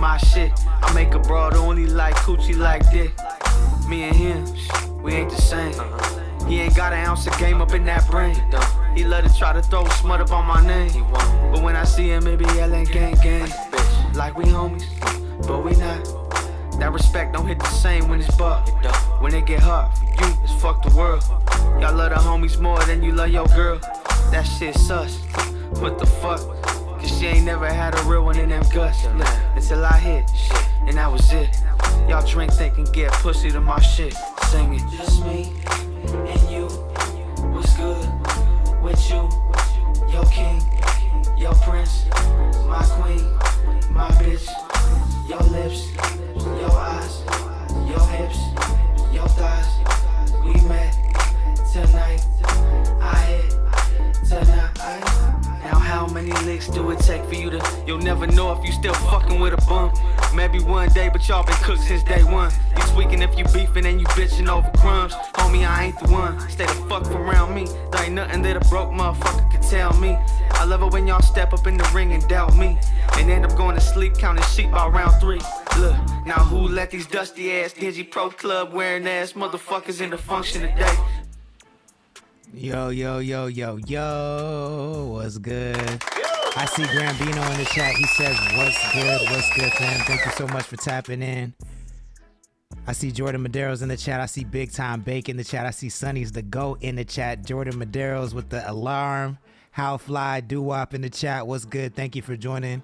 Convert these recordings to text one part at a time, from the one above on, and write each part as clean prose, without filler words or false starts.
my shit. I make a broad only like coochie like dick. Me and him, we ain't the same. He ain't got an ounce of game up in that brain. He love to try to throw smut up on my name. But when I see him, it be yelling gang gang. Like we homies, but we not. That respect don't hit the same when it's buck. When it get hot for you, it's fuck the world. Y'all love the homies more than you love your girl. That shit sus. What the fuck? Cause she ain't never had a real one in them guts. Look, until I hit shit, and that was it. Y'all drink, think, and get pussy to my shit. Singing. Just me and you. What's good with you? Your king, your prince, my queen, my bitch. Your lips, your eyes, your hips, your thighs. We met tonight. I hit tonight. Now how many licks do it take for you to? You'll never know if you still fucking with a bum. Maybe one day, but y'all been cooked since day one. You tweaking if you beefing and you bitching over crumbs. Homie, I ain't the one. Stay the fuck from around me. There ain't nothing that a broke motherfucker can tell me. I love it when y'all step up in the ring and doubt me. And end up going to sleep counting sheep by round 3. Look, now who let these dusty ass, dingy pro club wearing ass motherfuckers in the function today? Yo, what's good? I see Grambino in the chat. He says, what's good, fam? Thank you so much for tapping in. I see Jordan Madero's in the chat. I see Big Time Bake in the chat. I see Sonny's the GOAT in the chat. Jordan Madero's with the alarm. How Fly Doo-Wop in the chat. What's good? Thank you for joining.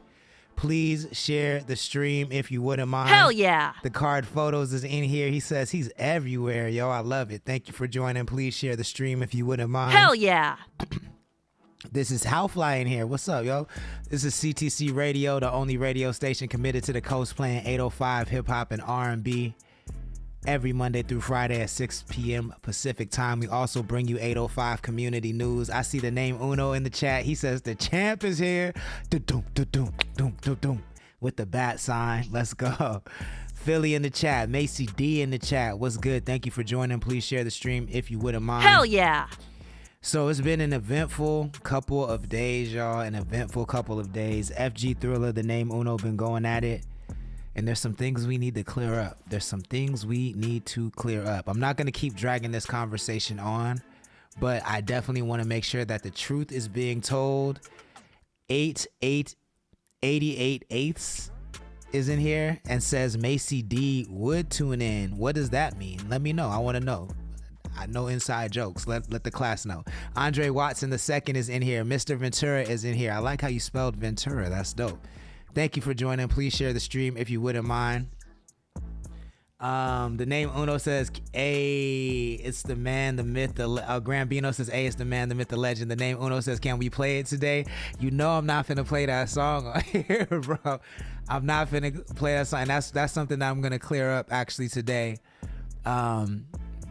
Please share the stream if you wouldn't mind. Hell yeah. The card photos is in here. He says he's everywhere, yo. I love it. Thank you for joining. Please share the stream if you wouldn't mind. Hell yeah. This is How Fly in here. What's up, yo? This is CTC Radio, the only radio station committed to the coast, playing 805 hip-hop and R&B every Monday through Friday at 6 p.m. Pacific time. We also bring you 805 community news. I see the name Uno in the chat. He says the champ is here. Da-dum, with the bat sign. Let's go. Philly in the chat. Macy D in the chat. What's good? Thank you for joining. Please share the stream if you wouldn't mind. Hell yeah. So it's been an eventful couple of days, y'all. An eventful couple of days. FG Thriller, the name Uno, been going at it. And there's some things we need to clear up. I'm not going to keep dragging this conversation on, but I definitely want to make sure that the truth is being told. 8888 is in here and says Macy D would tune in. What does that mean? Let me know. I want to know. I know inside jokes. Let the class know. Andre Watson II is in here. Mr. Ventura is in here. I like how you spelled Ventura. That's dope. Thank you for joining. Please share the stream if you wouldn't mind. The name Uno says, "A, it's the man, the myth, the Grambino says, "A, it's the man, the myth, the legend." The name Uno says, "Can we play it today?" You know I'm not finna play that song on here, bro. I'm not finna play that song. And that's something that I'm gonna clear up actually today,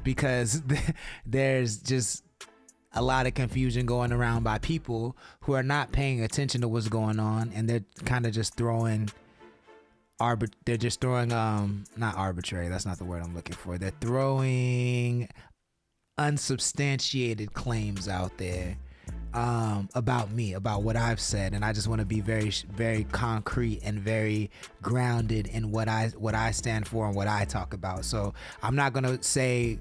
because there's just a lot of confusion going around by people who are not paying attention to what's going on, and they're kind of just throwing not arbitrary, that's not the word I'm looking for. They're throwing unsubstantiated claims out there about me, about what I've said, and I just want to be very, very concrete and very grounded in what I stand for and what I talk about. So I'm not gonna say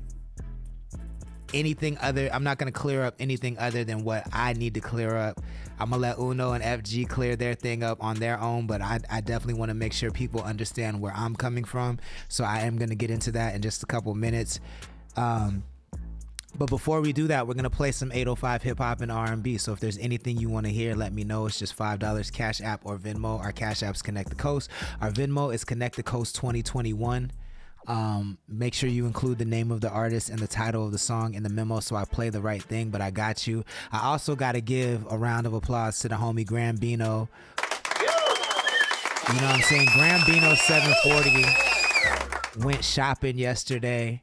anything other. I'm not gonna clear up anything other than what I need to clear up. I'm gonna let Uno and FG clear their thing up on their own, but I definitely want to make sure people understand where I'm coming from. So I am gonna get into that in just a couple minutes. But before we do that, we're gonna play some 805 hip hop and R&B. So if there's anything you want to hear, let me know. It's just $5 Cash App or Venmo. Our Cash App's Connect the Coast. Our Venmo is Connect the Coast 2021. Make sure you include the name of the artist and the title of the song in the memo so I play the right thing, but I got you. I also got to give a round of applause to the homie Grambino. You know what I'm saying? Grambino 740 went shopping yesterday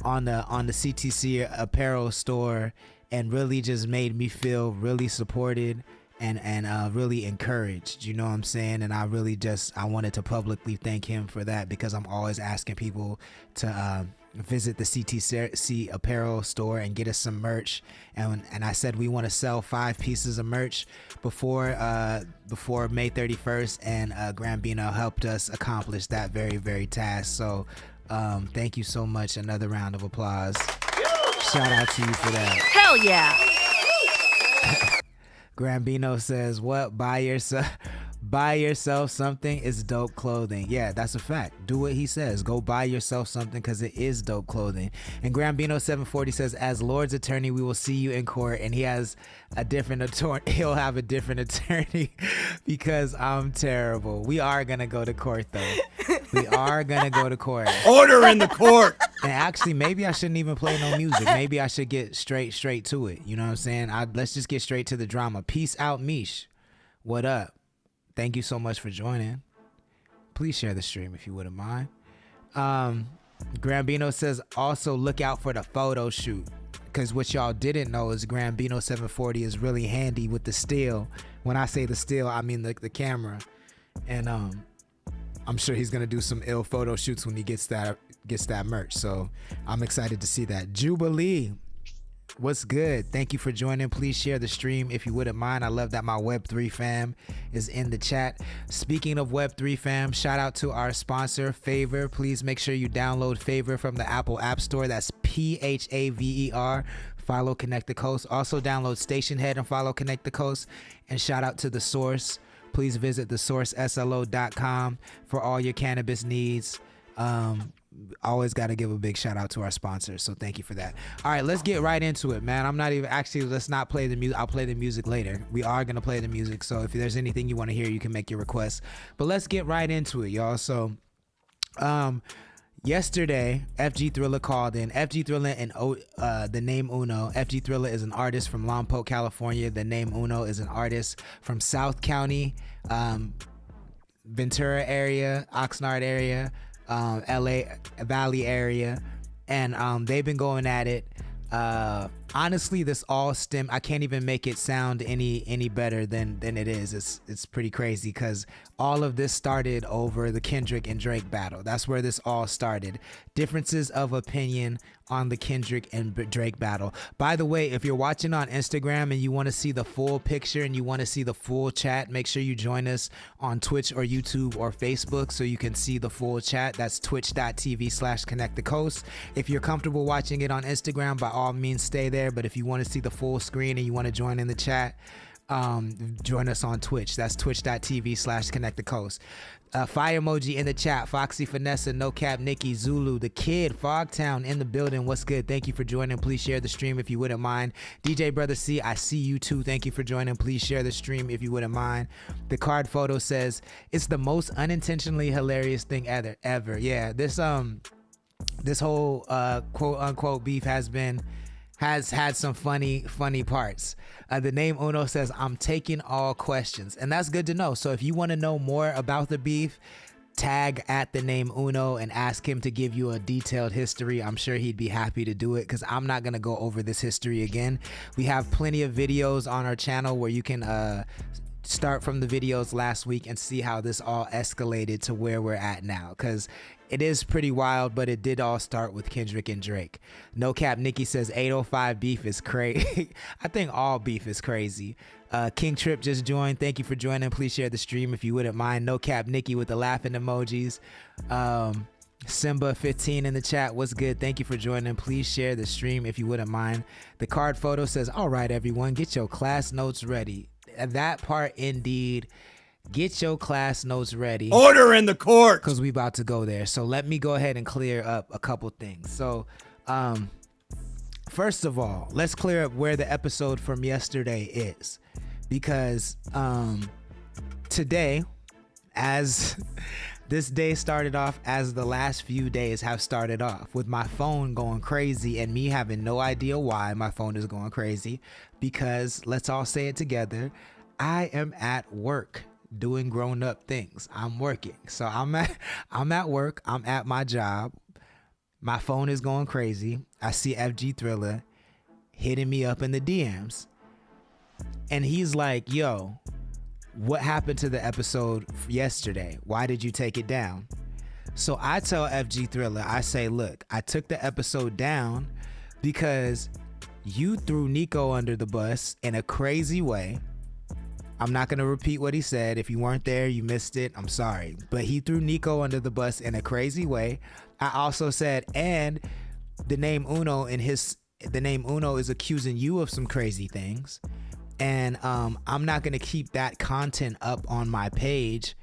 on the CTC apparel store and really just made me feel really supported and really encouraged, you know what I'm saying? And I wanted to publicly thank him for that, because I'm always asking people to visit the CTC apparel store and get us some merch. And I said we want to sell 5 pieces of merch before May 31st, and Grambino helped us accomplish that very, very task. So thank you so much. Another round of applause. Shout out to you for that. Hell yeah. Grambino says, what? Buy yourself something. It's dope clothing. Yeah, that's a fact. Do what he says. Go buy yourself something because it is dope clothing. And Grambino 740 says, as Lord's attorney, we will see you in court. And he has a different attorney. He'll have a different attorney because I'm terrible. We are going to go to court, though. We are going to go to court. Order in the court. And actually, maybe I shouldn't even play no music. Maybe I should get straight to it. You know what I'm saying? Let's just get straight to the drama. Peace out, Mish. What up? Thank you so much for joining. Please share the stream if you wouldn't mind. Grambino says, also look out for the photo shoot. Because what y'all didn't know is Grambino 740 is really handy with the still. When I say the still, I mean the camera. And I'm sure he's going to do some ill photo shoots when he gets that merch. So I'm excited to see that. Jubilee. What's good? Thank you for joining. Please share the stream if you wouldn't mind. I love that my Web3 fam is in the chat. Speaking of Web3 fam, shout out to our sponsor, Favor. Please make sure you download Favor from the Apple App Store. That's PHAVER. Follow Connect the Coast. Also download Station Head and follow Connect the Coast. And shout out to The Source. Please visit thesourceslo.com for all your cannabis needs. Always got to give a big shout out to our sponsors, so thank you for that. All right, let's get right into it, man. Let's not play the music. I'll play the music later. We are going to play the music, so if there's anything you want to hear, you can make your request. But let's get right into it, y'all. So yesterday, FG Thriller called in. FG Thriller and the name Uno. FG Thriller is an artist from Lompoc, California. The name Uno is an artist from South County, Ventura area, Oxnard area, LA Valley area, and they've been going at it. Honestly, this all I can't even make it sound any better than it is. It's pretty crazy because all of this started over the Kendrick and Drake battle. That's where this all started. Differences of opinion on the Kendrick and Drake battle. By the way, if you're watching on Instagram and you want to see the full picture and you want to see the full chat, make sure you join us on Twitch or YouTube or Facebook so you can see the full chat. That's twitch.tv/ConnectTheCoast. If you're comfortable watching it on Instagram, by all means stay there. But if you want to see the full screen and you want to join in the chat, join us on Twitch. That's twitch.tv/ConnectTheCoast. Fire emoji in the chat. Foxy Finessa, No Cap, Nikki, Zulu, The Kid, Fogtown in the building. What's good? Thank you for joining. Please share the stream if you wouldn't mind. DJ Brother C, I see you too. Thank you for joining. Please share the stream if you wouldn't mind. The card photo says it's the most unintentionally hilarious thing ever. Yeah, this whole quote unquote beef has had some funny parts. The name Uno says, I'm taking all questions. And that's good to know. So if you want to know more about the beef, tag at the name Uno and ask him to give you a detailed history. I'm sure he'd be happy to do it because I'm not going to go over this history again. We have plenty of videos on our channel where you can start from the videos last week and see how this all escalated to where we're at now, because it is pretty wild, but it did all start with Kendrick and Drake. No Cap Nikki says 805 beef is crazy. I think all beef is crazy. King Trip just joined. Thank you for joining. Please share the stream if you wouldn't mind. No Cap Nikki with the laughing emojis. Simba 15 in the chat. What's good? Thank you for joining. Please share the stream if you wouldn't mind. The card photo says, all right, everyone, get your class notes ready. That part indeed. Get your class notes ready. Order in the court. Because we about to go there. So let me go ahead and clear up a couple things. So first of all, let's clear up where the episode from yesterday is. Because today, as this day started off, as the last few days have started off, with my phone going crazy and me having no idea why my phone is going crazy. Because let's all say it together, I am at work doing grown-up things. I'm working. So I'm at work. I'm at my job. My phone is going crazy. I see FG Thriller hitting me up in the DMs. And he's like, yo, what happened to the episode yesterday? Why did you take it down? So I tell FG Thriller, I say, look, I took the episode down because you threw Nico under the bus in a crazy way. I'm not going to repeat what he said. If you weren't there, you missed it. I'm sorry. But he threw Nico under the bus in a crazy way. I also said, and the name Uno is accusing you of some crazy things. And I'm not going to keep that content up on my page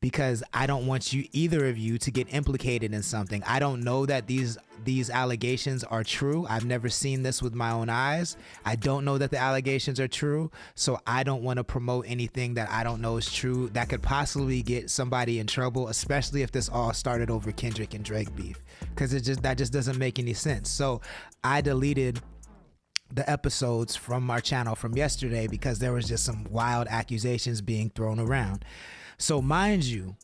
because I don't want either of you to get implicated in something. I don't know that these allegations are true. I've never seen this with my own eyes. I don't know that the allegations are true, so I don't want to promote anything that I don't know is true that could possibly get somebody in trouble, especially if this all started over Kendrick and Drake beef, because that just doesn't make any sense. So I deleted the episodes from our channel from yesterday because there was just some wild accusations being thrown around. So mind you,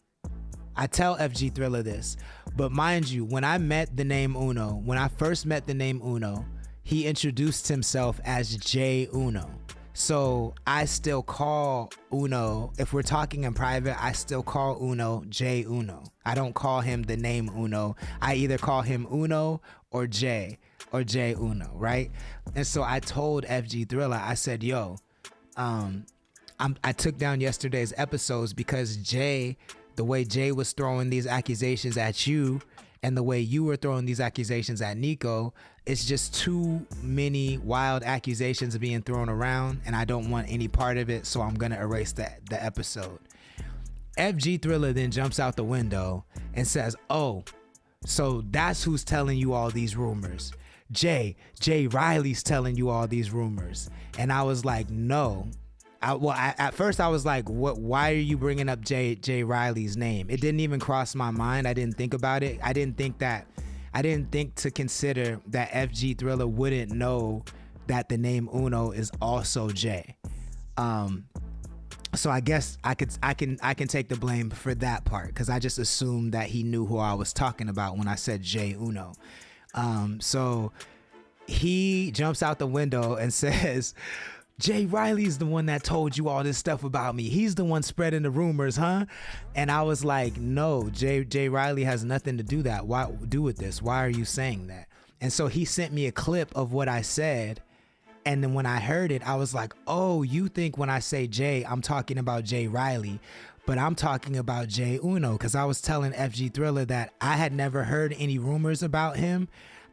I tell FG Thriller this, but mind you, when I first met the name Uno, he introduced himself as J Uno. So I still call Uno, if we're talking in private, I still call Uno J Uno. I don't call him the name Uno. I either call him Uno or J Uno, right? And so I told FG Thriller, I said, yo, I took down yesterday's episodes because the way Jay was throwing these accusations at you and the way you were throwing these accusations at Nico, it's just too many wild accusations being thrown around and I don't want any part of it, so I'm going to erase the episode. FG Thriller then jumps out the window and says, oh, so that's who's telling you all these rumors. Jay Riley's telling you all these rumors. And I was like, no. At first I was like, what? Why are you bringing up Jay Riley's name? It didn't even cross my mind. I didn't think about it. I didn't think to consider that FG Thriller wouldn't know that the name Uno is also Jay. So I guess I can take the blame for that part because I just assumed that he knew who I was talking about when I said Jay Uno. So he jumps out the window and says, Jay Riley's the one that told you all this stuff about me. He's the one spreading the rumors, huh? And I was like, no, Jay Riley has nothing to do with this. Why are you saying that? And so he sent me a clip of what I said. And then when I heard it, I was like, oh, you think when I say Jay, I'm talking about Jay Riley, but I'm talking about Jay Uno. Because I was telling FG Thriller that I had never heard any rumors about him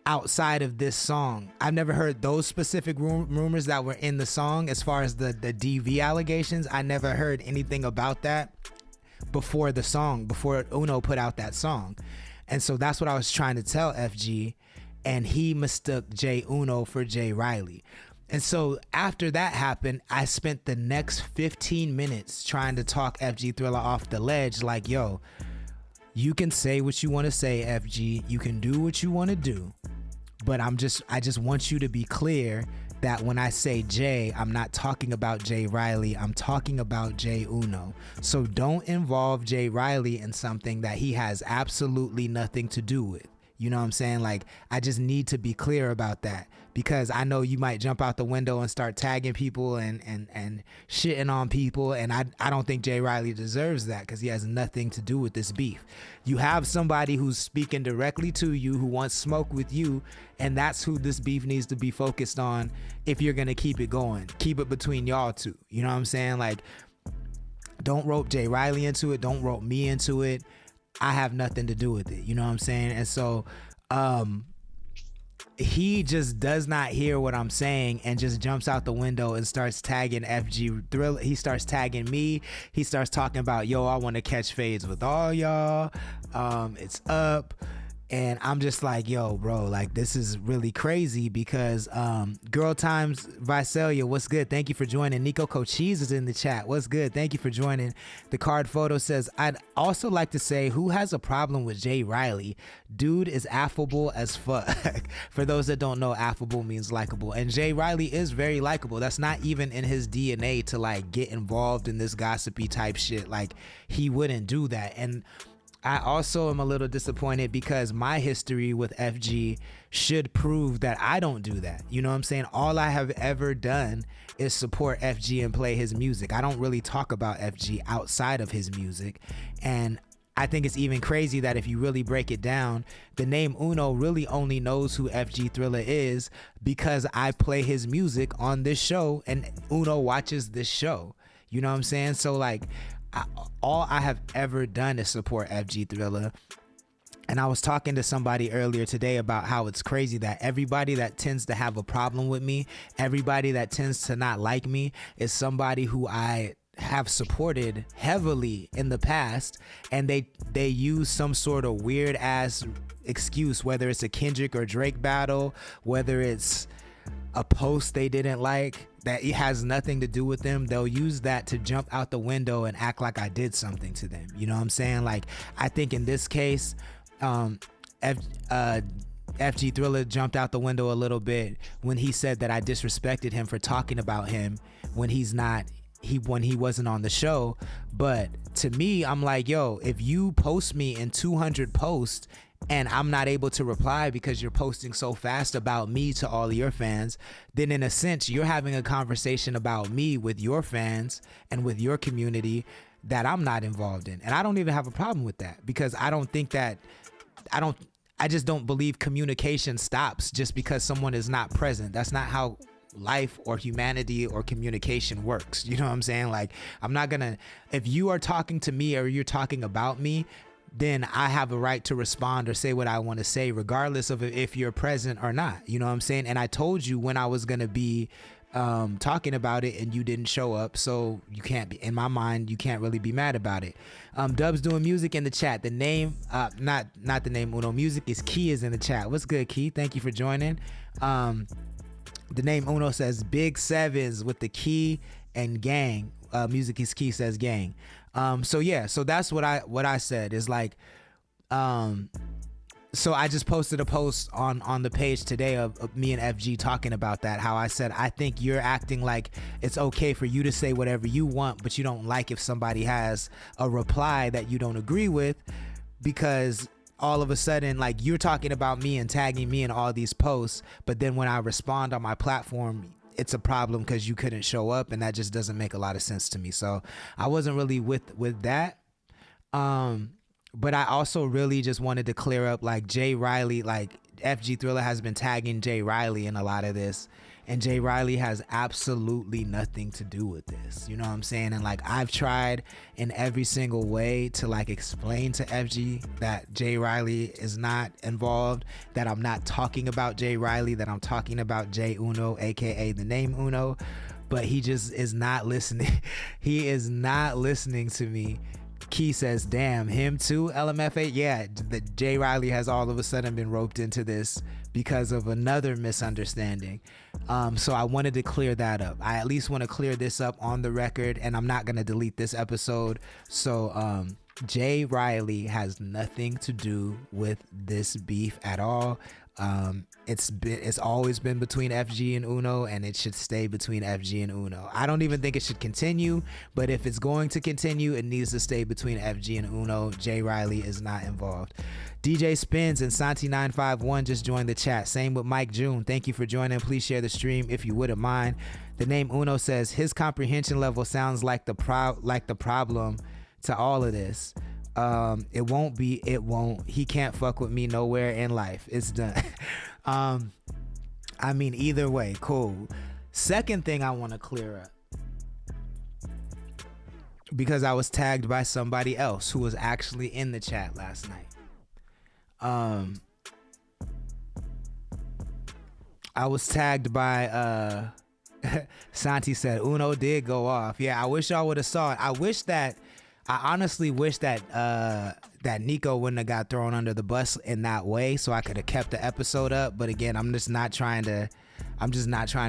outside of this song. I've never heard those specific rumors that were in the song as far as the DV allegations. I never heard anything about that before Uno put out that song. And so that's what I was trying to tell FG, and he mistook Jay Uno for Jay Riley. And so after that happened, I spent the next 15 minutes trying to talk FG Thriller off the ledge like, yo, you can say what you want to say, FG. You can do what you want to do. But I just want you to be clear that when I say Jay, I'm not talking about Jay Riley. I'm talking about Jay Uno. So don't involve Jay Riley in something that he has absolutely nothing to do with. You know what I'm saying? Like, I just need to be clear about that because I know you might jump out the window and start tagging people and shitting on people. And I don't think Jay Riley deserves that because he has nothing to do with this beef. You have somebody who's speaking directly to you who wants smoke with you. And that's who this beef needs to be focused on if you're going to keep it going. Keep it between y'all two. You know what I'm saying? Like, don't rope Jay Riley into it. Don't rope me into it. I have nothing to do with it. You know what I'm saying? And so he just does not hear what I'm saying and just jumps out the window and starts tagging FG Thriller. He starts tagging me. He starts talking about, yo, I want to catch fades with all y'all. It's up. And I'm just like, yo, bro, like, this is really crazy because Girl Times Visalia, what's good? Thank you for joining. Nico Cochise is in the chat. What's good? Thank you for joining. The card photo says, I'd also like to say, who has a problem with Jay Riley? Dude is affable as fuck. For those that don't know, affable means likable. And Jay Riley is very likable. That's not even in his DNA to like get involved in this gossipy type shit. Like, he wouldn't do that. And I also am a little disappointed because my history with FG should prove that I don't do that. You know what I'm saying? All I have ever done is support FG and play his music. I don't really talk about FG outside of his music. And I think it's even crazy that if you really break it down, the name Uno really only knows who FG Thriller is because I play his music on this show and Uno watches this show. You know what I'm saying? So like, all I have ever done is support FG Thriller. And I was talking to somebody earlier today about how it's crazy that everybody that tends to have a problem with me, everybody that tends to not like me, is somebody who I have supported heavily in the past, and they use some sort of weird ass excuse, whether it's a Kendrick or Drake battle, whether it's a post they didn't like that it has nothing to do with them, they'll use that to jump out the window and act like I did something to them. You know what I'm saying? Like, I think in this case, FG Thriller jumped out the window a little bit when he said that I disrespected him for talking about him when when he wasn't on the show. But to me, I'm like, yo, if you post me in 200 posts and I'm not able to reply because you're posting so fast about me to all of your fans, then in a sense, you're having a conversation about me with your fans and with your community that I'm not involved in. And I don't even have a problem with that, because I just don't believe communication stops just because someone is not present. That's not how life or humanity or communication works. You know what I'm saying? Like, if you are talking to me or you're talking about me, then I have a right to respond or say what I want to say, regardless of if you're present or not. You know what I'm saying? And I told you when I was going to be talking about it and you didn't show up, so you can't be, in my mind, you can't really be mad about it. Dubs doing music in the chat. The name, not the name Uno Music, is Key is in the chat. What's good, Key? Thank you for joining. The name Uno says Big Sevens with the Key and gang. Music is Key says gang. So yeah, so that's what I said is like, so I just posted a post on the page today of me and FG talking about that, how I said, I think you're acting like it's okay for you to say whatever you want, but you don't like if somebody has a reply that you don't agree with, because all of a sudden, like, you're talking about me and tagging me in all these posts, but then when I respond on my platform, it's a problem because you couldn't show up, and that just doesn't make a lot of sense to me. So I wasn't really with that. But I also really just wanted to clear up, like, Jay Riley, like, FG Thriller has been tagging Jay Riley in a lot of this, and Jay Riley has absolutely nothing to do with this. You know what I'm saying? And like, I've tried in every single way to like explain to FG that Jay Riley is not involved, that I'm not talking about Jay Riley, that I'm talking about Jay Uno, aka the name Uno, but he just is not listening. He is not listening to me. Key says, damn, him too, LMFA? Yeah, the Jay Riley has all of a sudden been roped into this because of another misunderstanding. So I wanted to clear that up. I at least want to clear this up on the record, and I'm not going to delete this episode. So Jay Riley has nothing to do with this beef at all. It's always been between FG and Uno, and it should stay between FG and Uno. I don't even think it should continue, but if it's going to continue, it needs to stay between FG and Uno. Jay Riley is not involved. DJ Spins and Santi951 just joined the chat. Same with Mike June. Thank you for joining. Please share the stream if you wouldn't mind. The name Uno says his comprehension level sounds like the problem to all of this. It won't. He can't fuck with me nowhere in life. It's done. I mean, either way, cool. Second thing I want to clear up, because I was tagged by somebody else who was actually in the chat last night. I was tagged by Santi said Uno did go off. Yeah, I wish y'all would have saw it. I honestly wish that that Nico wouldn't have got thrown under the bus in that way, so I could have kept the episode up. But again, I'm just not trying to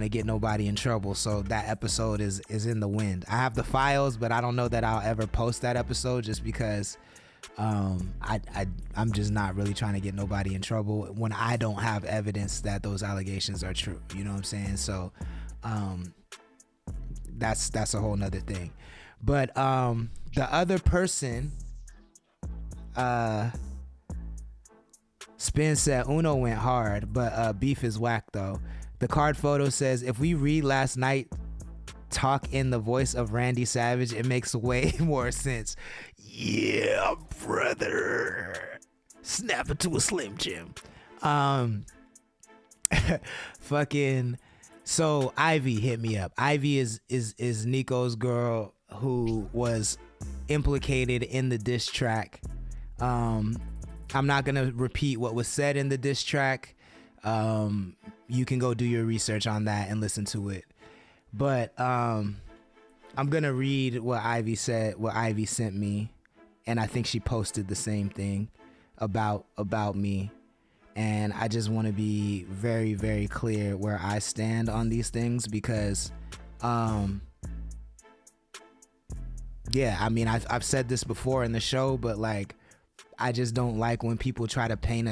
get nobody in trouble. So that episode is in the wind. I have the files, but I don't know that I'll ever post that episode, just because I'm just not really trying to get nobody in trouble when I don't have evidence that those allegations are true. You know what I'm saying? So that's a whole nother thing. But the other person, Spin said Uno went hard, but beef is whack though. The card photo says, if we read last night talk in the voice of Randy Savage, it makes way more sense. Yeah, brother. Snap it to a Slim Jim. Fucking. So Ivy hit me up. Ivy is Nico's girl who was implicated in the diss track. I'm not gonna repeat what was said in the diss track. You can go do your research on that and listen to it. But I'm gonna read what Ivy said, what Ivy sent me, and I think she posted the same thing about me. And I just want to be very, very clear where I stand on these things because, yeah, I mean, I've said this before in the show, but like, I just don't like when people try to paint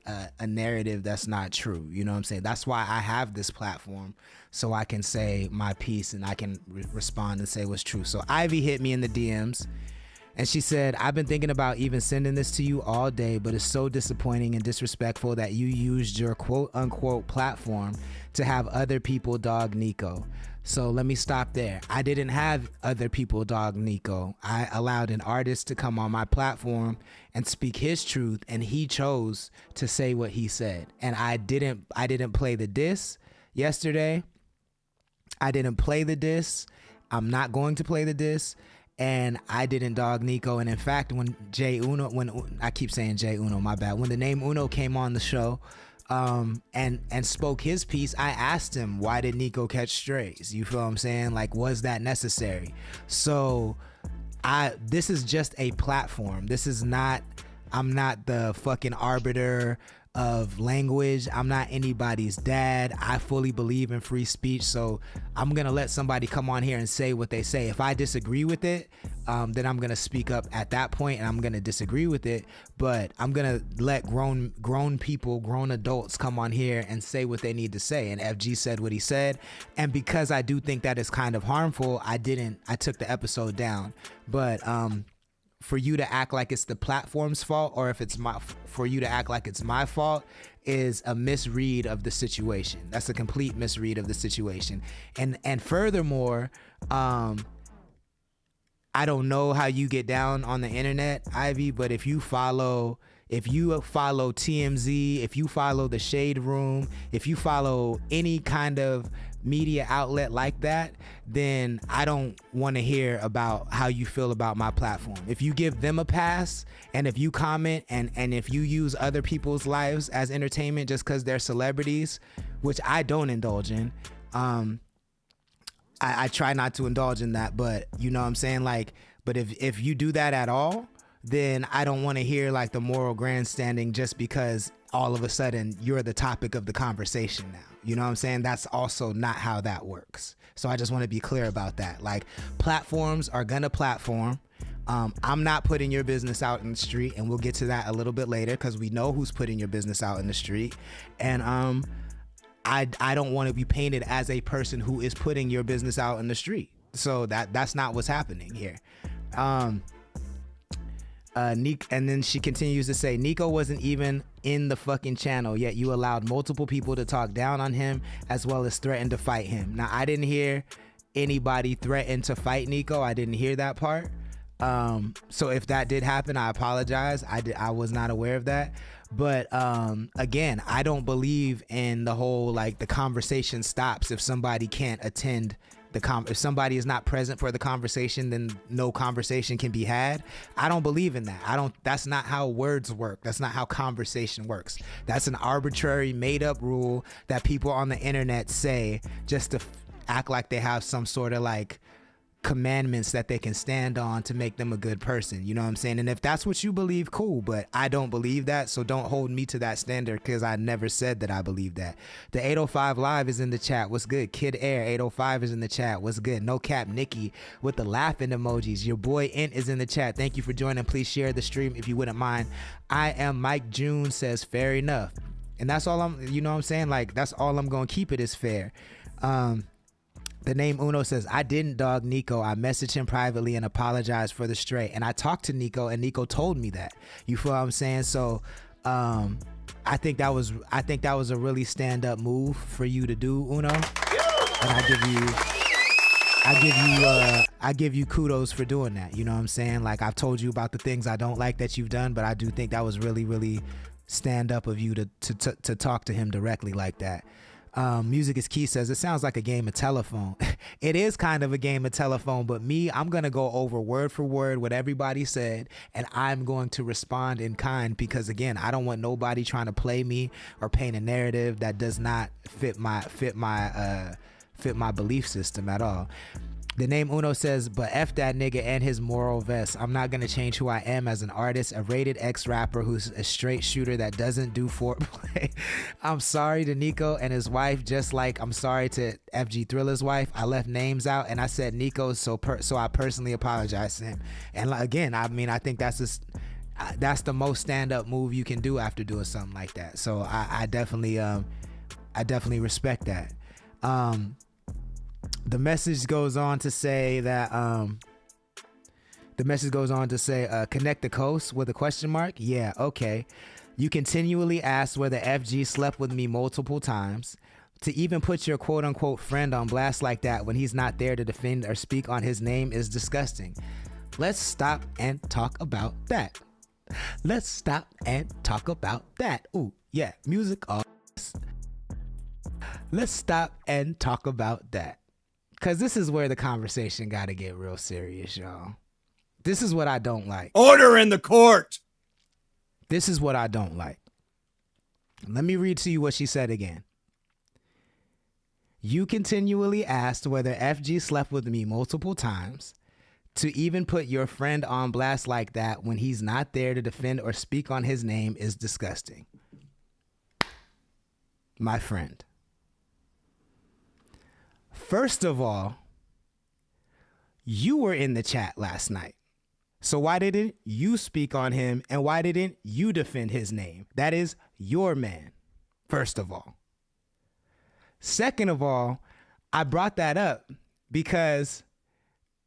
a narrative that's not true. You know what I'm saying? That's why I have this platform, so I can say my piece and I can respond and say what's true. So Ivy hit me in the DMs. And she said, I've been thinking about even sending this to you all day, but it's so disappointing and disrespectful that you used your quote unquote platform to have other people dog Nico. So let me stop there. I didn't have other people dog Nico. I allowed an artist to come on my platform and speak his truth, and he chose to say what he said. And I didn't play the diss yesterday. I didn't play the diss. I'm not going to play the diss. And I didn't dog Nico. And in fact, when I keep saying Jay Uno, my bad. When the name Uno came on the show, and spoke his piece, I asked him, why did Nico catch strays? You feel what I'm saying? Like, was that necessary? So this is just a platform. I'm not the fucking arbiter of language. I'm not anybody's dad. I fully believe in free speech, so I'm gonna let somebody come on here and say what they say. If I disagree with it, then I'm gonna speak up at that point and I'm gonna disagree with it. But I'm gonna let grown people, grown adults come on here and say what they need to say. And FG said what he said, and because I do think that is kind of harmful, I took the episode down. But for you to act like it's the platform's fault, or if it's for you to act like it's my fault, is a misread of the situation. That's a complete misread of the situation. And furthermore, I don't know how you get down on the internet, Ivy, but if you follow TMZ, if you follow the Shade Room, if you follow any kind of media outlet like that, then I don't want to hear about how you feel about my platform. If you give them a pass, and if you comment and if you use other people's lives as entertainment just because they're celebrities, which I don't indulge in, I try not to indulge in that, but you know what I'm saying? Like, but if you do that at all, then I don't want to hear like the moral grandstanding just because all of a sudden you're the topic of the conversation now. You know what I'm saying? That's also not how that works. So I just want to be clear about that. Like, platforms are gonna platform. I'm not putting your business out in the street, and we'll get to that a little bit later because we know who's putting your business out in the street. And I don't want to be painted as a person who is putting your business out in the street. So that's not what's happening here. And then she continues to say, Nico wasn't even in the fucking channel, yet you allowed multiple people to talk down on him as well as threaten to fight him. Now, I didn't hear anybody threaten to fight Nico. I didn't hear that part. So if that did happen, I apologize. I was not aware of that. But again, I don't believe in the whole like the conversation stops if somebody can't attend if somebody is not present for the conversation, then no conversation can be had. I don't believe in that. That's not how words work. That's not how conversation works. That's an arbitrary made up rule that people on the internet say just to act like they have some sort of like commandments that they can stand on to make them a good person. You know what I'm saying? And if that's what you believe, cool, but I don't believe that, so don't hold me to that standard because I never said that I believe that. The 805 Live is in the chat. What's good? Kid Air 805 is in the chat. What's good? No Cap Nikki with the laughing emojis. Your boy Int is in the chat. Thank you for joining. Please share the stream if you wouldn't mind. I am Mike June says fair enough. And that's all you know what I'm saying? Like, that's all I'm gonna keep it is fair. The name Uno says, I didn't dog Nico. I messaged him privately and apologized for the stray. And I talked to Nico and Nico told me that. You feel what I'm saying? So I think that was a really stand-up move for you to do, Uno. And I give you I give you kudos for doing that. You know what I'm saying? Like, I've told you about the things I don't like that you've done, but I do think that was really, really stand up of you to talk to him directly like that. Music is Key says, it sounds like a game of telephone. It is kind of a game of telephone, but I'm going to go over word for word what everybody said, and I'm going to respond in kind because, again, I don't want nobody trying to play me or paint a narrative that does not fit my belief system at all. The name Uno says, but F that nigga and his moral vest. I'm not going to change who I am as an artist, a rated X rapper who's a straight shooter that doesn't do foreplay. I'm sorry to Nico and his wife, just like I'm sorry to FG Thriller's wife. I left names out and I said Nico, so I personally apologize to him. And again, I mean, I think that's the most stand-up move you can do after doing something like that. So I definitely respect that. The message goes on to say that connect the coast with a question mark. Yeah, okay. You continually ask whether FG slept with me multiple times. To even put your quote unquote friend on blast like that when he's not there to defend or speak on his name is disgusting. Let's stop and talk about that. Ooh, yeah, music off. Let's stop and talk about that. Because this is where the conversation got to get real serious, y'all. This is what I don't like. Order in the court. This is what I don't like. Let me read to you what she said again. You continually asked whether FG slept with me multiple times. To even put your friend on blast like that when he's not there to defend or speak on his name is disgusting. My friend. First of all, you were in the chat last night. So why didn't you speak on him and why didn't you defend his name? That is your man, first of all. Second of all, I brought that up because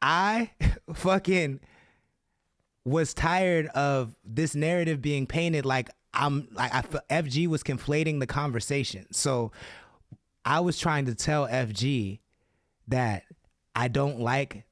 I fucking was tired of this narrative being painted like FG was conflating the conversation. So I was trying to tell FG that I don't like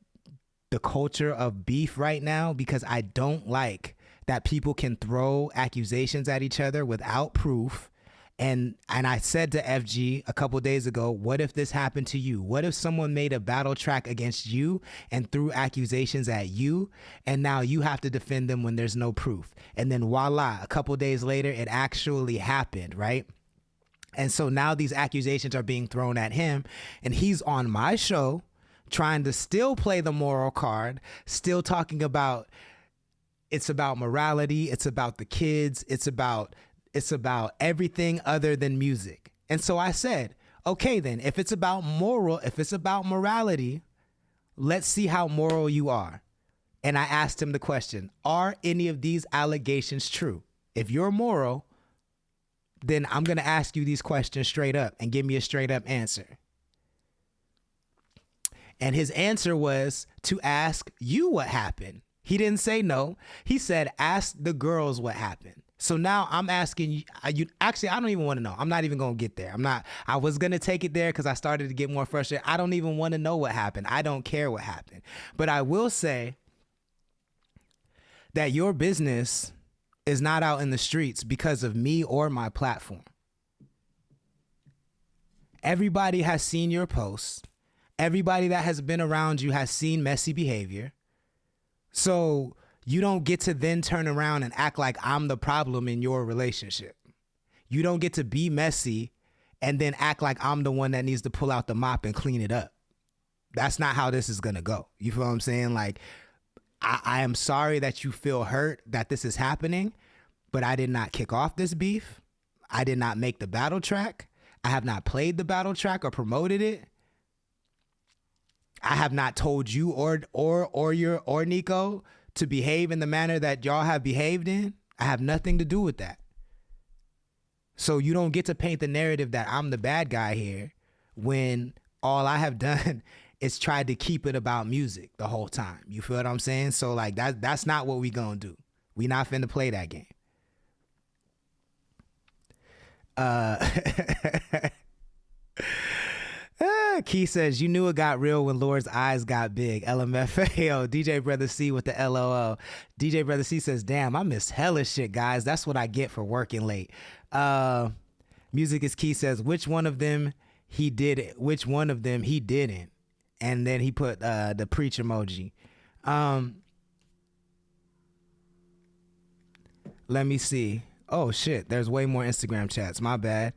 the culture of beef right now because I don't like that people can throw accusations at each other without proof. And I said to FG a couple days ago, what if this happened to you? What if someone made a battle track against you and threw accusations at you and now you have to defend them when there's no proof? And then voila, a couple days later, it actually happened, right? And so now these accusations are being thrown at him and he's on my show trying to still play the moral card, still talking about it's about morality, it's about the kids, it's about everything other than music. And so I said, okay, then if it's about morality, let's see how moral you are. And I asked him the question, are any of these allegations true? If you're moral, then I'm going to ask you these questions straight up and give me a straight up answer. And his answer was to ask you what happened. He didn't say no. He said, ask the girls what happened. So now I'm asking you, actually, I don't even want to know. I'm not even going to get there. I was going to take it there because I started to get more frustrated. I don't even want to know what happened. I don't care what happened. But I will say that your business is not out in the streets because of me or my platform. Everybody has seen your posts. Everybody that has been around you has seen messy behavior. So you don't get to then turn around and act like I'm the problem in your relationship. You don't get to be messy and then act like I'm the one that needs to pull out the mop and clean it up. That's not how this is going to go. You feel what I'm saying? Like, I am sorry that you feel hurt that this is happening, but I did not kick off this beef. I did not make the battle track. I have not played the battle track or promoted it. I have not told you or Nico to behave in the manner that y'all have behaved in. I have nothing to do with that. So you don't get to paint the narrative that I'm the bad guy here when all I have done is tried to keep it about music the whole time. You feel what I'm saying? So like that's not what we gonna do. We not finna play that game. Key says, you knew it got real when Lord's eyes got big. LMFAO. DJ Brother C with the LOL. DJ Brother C says, damn, I miss hella shit, guys. That's what I get for working late. Music is Key says, which one of them he did it? Which one of them he didn't? And then he put the preach emoji. Let me see. Oh, shit. There's way more Instagram chats. My bad.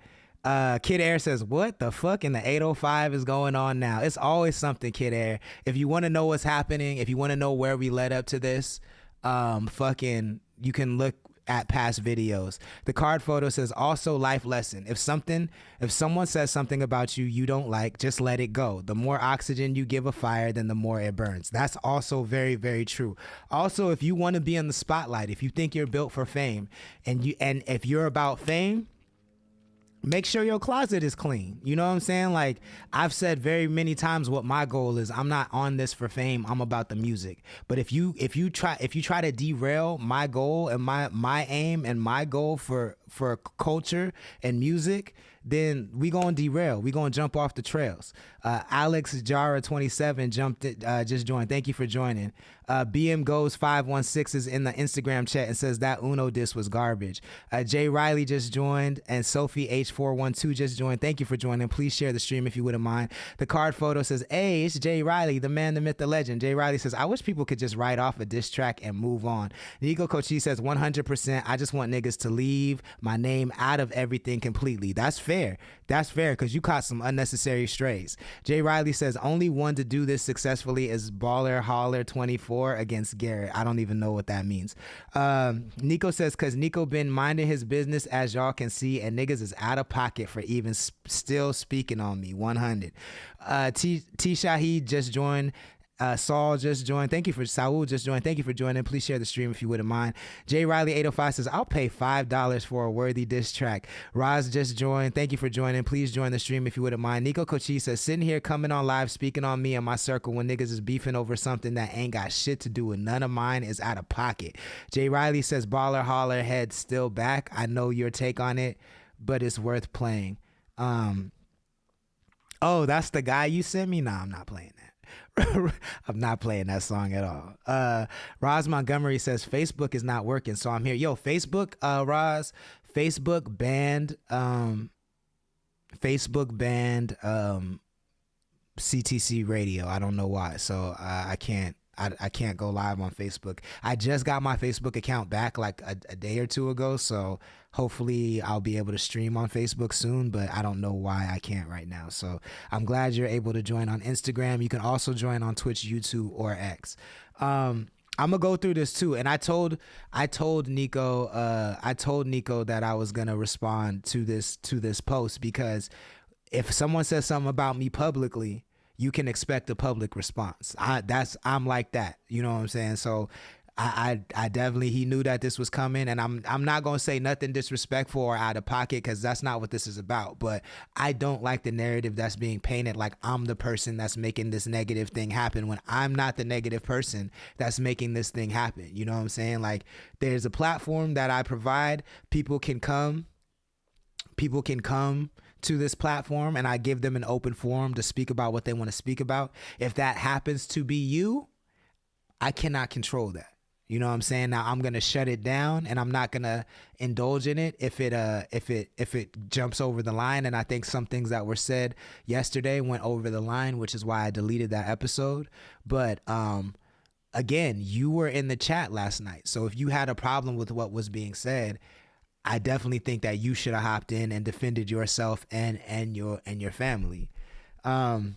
Kid Air says, what the fuck in the 805 is going on now? It's always something, Kid Air. If you want to know what's happening, if you want to know where we led up to this, you can look at past videos. The card photo says, also life lesson. If someone says something about you you don't like, just let it go. The more oxygen you give a fire, then the more it burns. That's also very, very true. Also, if you want to be in the spotlight, if you think you're built for fame, and if you're about fame, make sure your closet is clean. You know what I'm saying? Like, I've said very many times what my goal is. I'm not on this for fame. I'm about the music. But if you try to derail my goal and my aim and my goal for culture and music, then we gonna derail. We gonna jump off the trails. Alex Jara 27 just joined. Thank you for joining. BM Goes 516 is in the Instagram chat and says that Uno disc was garbage. Jay Riley just joined, and Sophie H412 just joined. Thank you for joining. Please share the stream if you wouldn't mind. The card photo says, hey, it's Jay Riley, the man, the myth, the legend. Jay Riley says, I wish people could just write off a diss track and move on. Nico Kochi says, 100%. I just want niggas to leave my name out of everything completely. That's fair. That's fair, because you caught some unnecessary strays. Jay Riley says, only one to do this successfully is Baller Holler 24 against Garrett. I don't even know what that means. Nico says, because Nico been minding his business, as y'all can see, and niggas is out of pocket for even still speaking on me. 100. T Shahid just joined. Saul just joined. Thank you for Saul just joined. Thank you for joining. Please share the stream if you wouldn't mind. J Riley 805 says, I'll pay $5 for a worthy diss track. Roz just joined. Thank you for joining. Please join the stream if you wouldn't mind. Nico Kochi says, sitting here coming on live speaking on me and my circle when niggas is beefing over something that ain't got shit to do with none of mine is out of pocket. J Riley says, Baller Holler head still back. I know your take on it, but it's worth playing. Oh, that's the guy you sent me? Nah, I'm not playing that. I'm not playing that song at all. Roz Montgomery says Facebook is not working, so I'm here. Yo, Facebook, Roz, Facebook banned CTC radio. I don't know why. So I can't go live on Facebook. I just got my Facebook account back like a day or two ago, so hopefully I'll be able to stream on Facebook soon, but I don't know why I can't right now. So I'm glad you're able to join on Instagram. You can also join on Twitch, YouTube, or X. I'm gonna go through this too, and I told Nico that I was gonna respond to this post, because if someone says something about me publicly, you can expect a public response. I'm like that. You know what I'm saying? So I definitely, he knew that this was coming, and I'm not gonna say nothing disrespectful or out of pocket, because that's not what this is about. But I don't like the narrative that's being painted like I'm the person that's making this negative thing happen, when I'm not the negative person that's making this thing happen. You know what I'm saying? Like, there's a platform that I provide. People can come to this platform, and I give them an open forum to speak about what they want to speak about. If that happens to be you, I cannot control that. You know what I'm saying? Now I'm gonna shut it down, and I'm not gonna indulge in it if it jumps over the line. And I think some things that were said yesterday went over the line, which is why I deleted that episode. But again, you were in the chat last night, so if you had a problem with what was being said, I definitely think that you should have hopped in and defended yourself and your family. And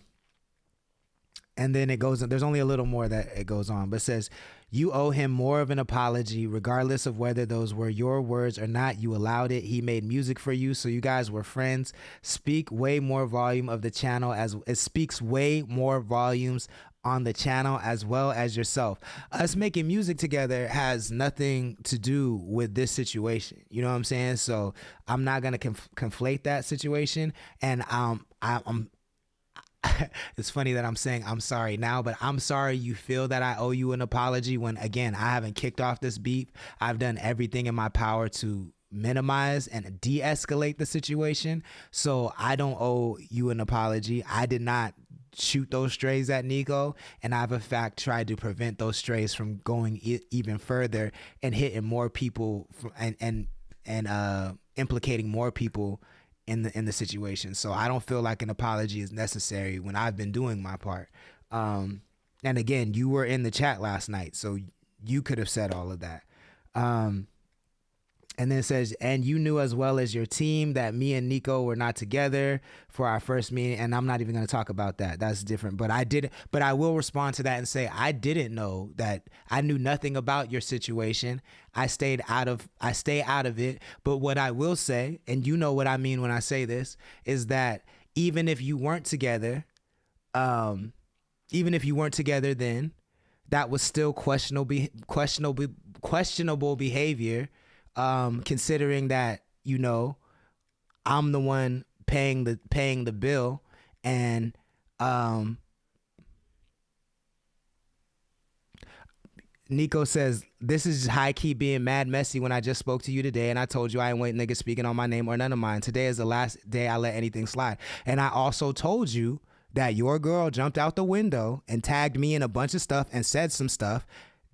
then it goes on. There's only a little more that it goes on, but it says, you owe him more of an apology, regardless of whether those were your words or not. You allowed it. He made music for you, so you guys were friends. Speak way more volume of the channel, as it speaks way more volumes on the channel as well as yourself. Us making music together has nothing to do with this situation. You know what I'm saying? So I'm not gonna conflate that situation. And I'm it's funny that I'm saying I'm sorry now, but I'm sorry you feel that I owe you an apology, when again, I haven't kicked off this beef. I've done everything in my power to minimize and de-escalate the situation. So I don't owe you an apology. I did not shoot those strays at Nico, and I've in fact tried to prevent those strays from going even further and hitting more people and implicating more people in the situation. So I don't feel like an apology is necessary when I've been doing my part. And again, you were in the chat last night, so you could have said all of that. And then it says, and you knew as well as your team that me and Nico were not together for our first meeting. And I'm not even going to talk about that. That's different. But I will respond to that and say, I didn't know that. I knew nothing about your situation. I stay out of it. But what I will say, and you know what I mean when I say this, is that even if you weren't together, then that was still questionable behavior. Considering that, you know, I'm the one paying the bill, and Nico says, this is high key being mad messy when I just spoke to you today and I told you I ain't wait niggas speaking on my name or none of mine. Today is the last day I let anything slide. And I also told you that your girl jumped out the window and tagged me in a bunch of stuff and said some stuff.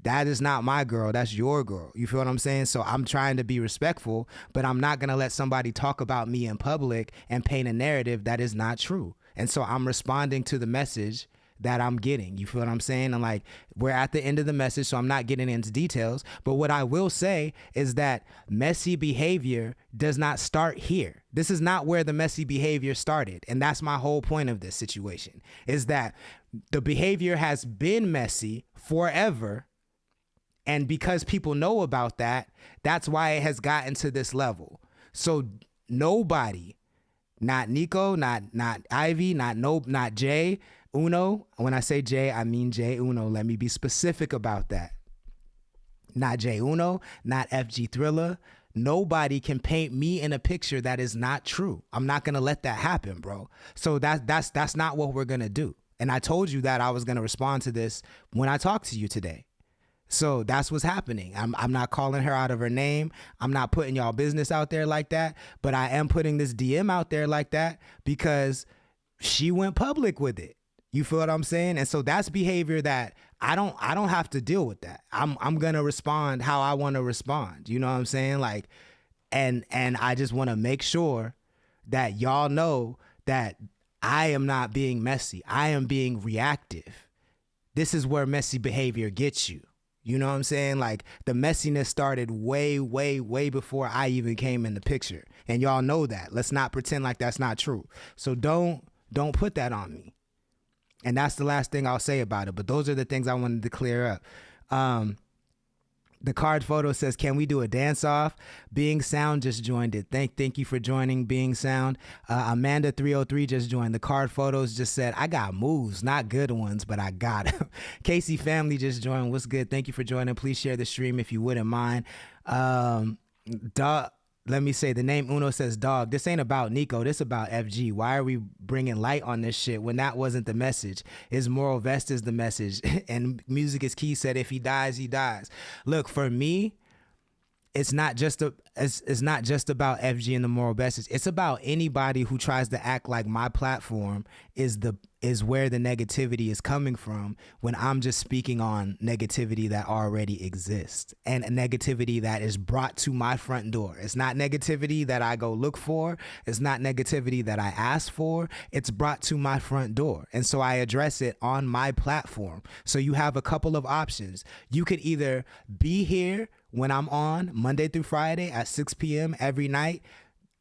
That is not my girl. That's your girl. You feel what I'm saying? So I'm trying to be respectful, but I'm not going to let somebody talk about me in public and paint a narrative that is not true. And so I'm responding to the message that I'm getting. You feel what I'm saying? And like, we're at the end of the message, so I'm not getting into details. But what I will say is that messy behavior does not start here. This is not where the messy behavior started. And that's my whole point of this situation, is that the behavior has been messy forever. And because people know about that, that's why it has gotten to this level. So nobody, not Nico, not Ivy, not Jay, Uno. When I say Jay, I mean Jay Uno. Let me be specific about that. Not Jay Uno, not FG Thriller. Nobody can paint me in a picture that is not true. I'm not gonna let that happen, bro. So that's not what we're gonna do. And I told you that I was gonna respond to this when I talked to you today. So that's what's happening. I'm not calling her out of her name. I'm not putting y'all business out there like that, but I am putting this DM out there like that because she went public with it. You feel what I'm saying? And so that's behavior that I don't have to deal with that. I'm going to respond how I want to respond. You know what I'm saying? Like, and I just want to make sure that y'all know that I am not being messy. I am being reactive. This is where messy behavior gets you. You know what I'm saying? Like, the messiness started way, way, way before I even came in the picture. And y'all know that. Let's not pretend like that's not true. So don't put that on me. And that's the last thing I'll say about it. But those are the things I wanted to clear up. The card photo says, can we do a dance off? Being Sound just joined it. Thank you for joining, Being Sound. Amanda 303 just joined. The card photos just said, I got moves, not good ones, but I got them. Casey Family just joined. What's good? Thank you for joining. Please share the stream if you wouldn't mind. Let me say, the name Uno says, dog, this ain't about Nico. This about FG. Why are we bringing light on this shit when that wasn't the message? His moral vest is the message. And Music is Key said, if he dies, he dies. Look, for me, it's not just about FG and the moral message. It's about anybody who tries to act like my platform is where the negativity is coming from, when I'm just speaking on negativity that already exists, and a negativity that is brought to my front door. It's not negativity that I go look for. It's not negativity that I ask for. It's brought to my front door. And so I address it on my platform. So you have a couple of options. You could either be here when I'm on Monday through Friday at 6 p.m. every night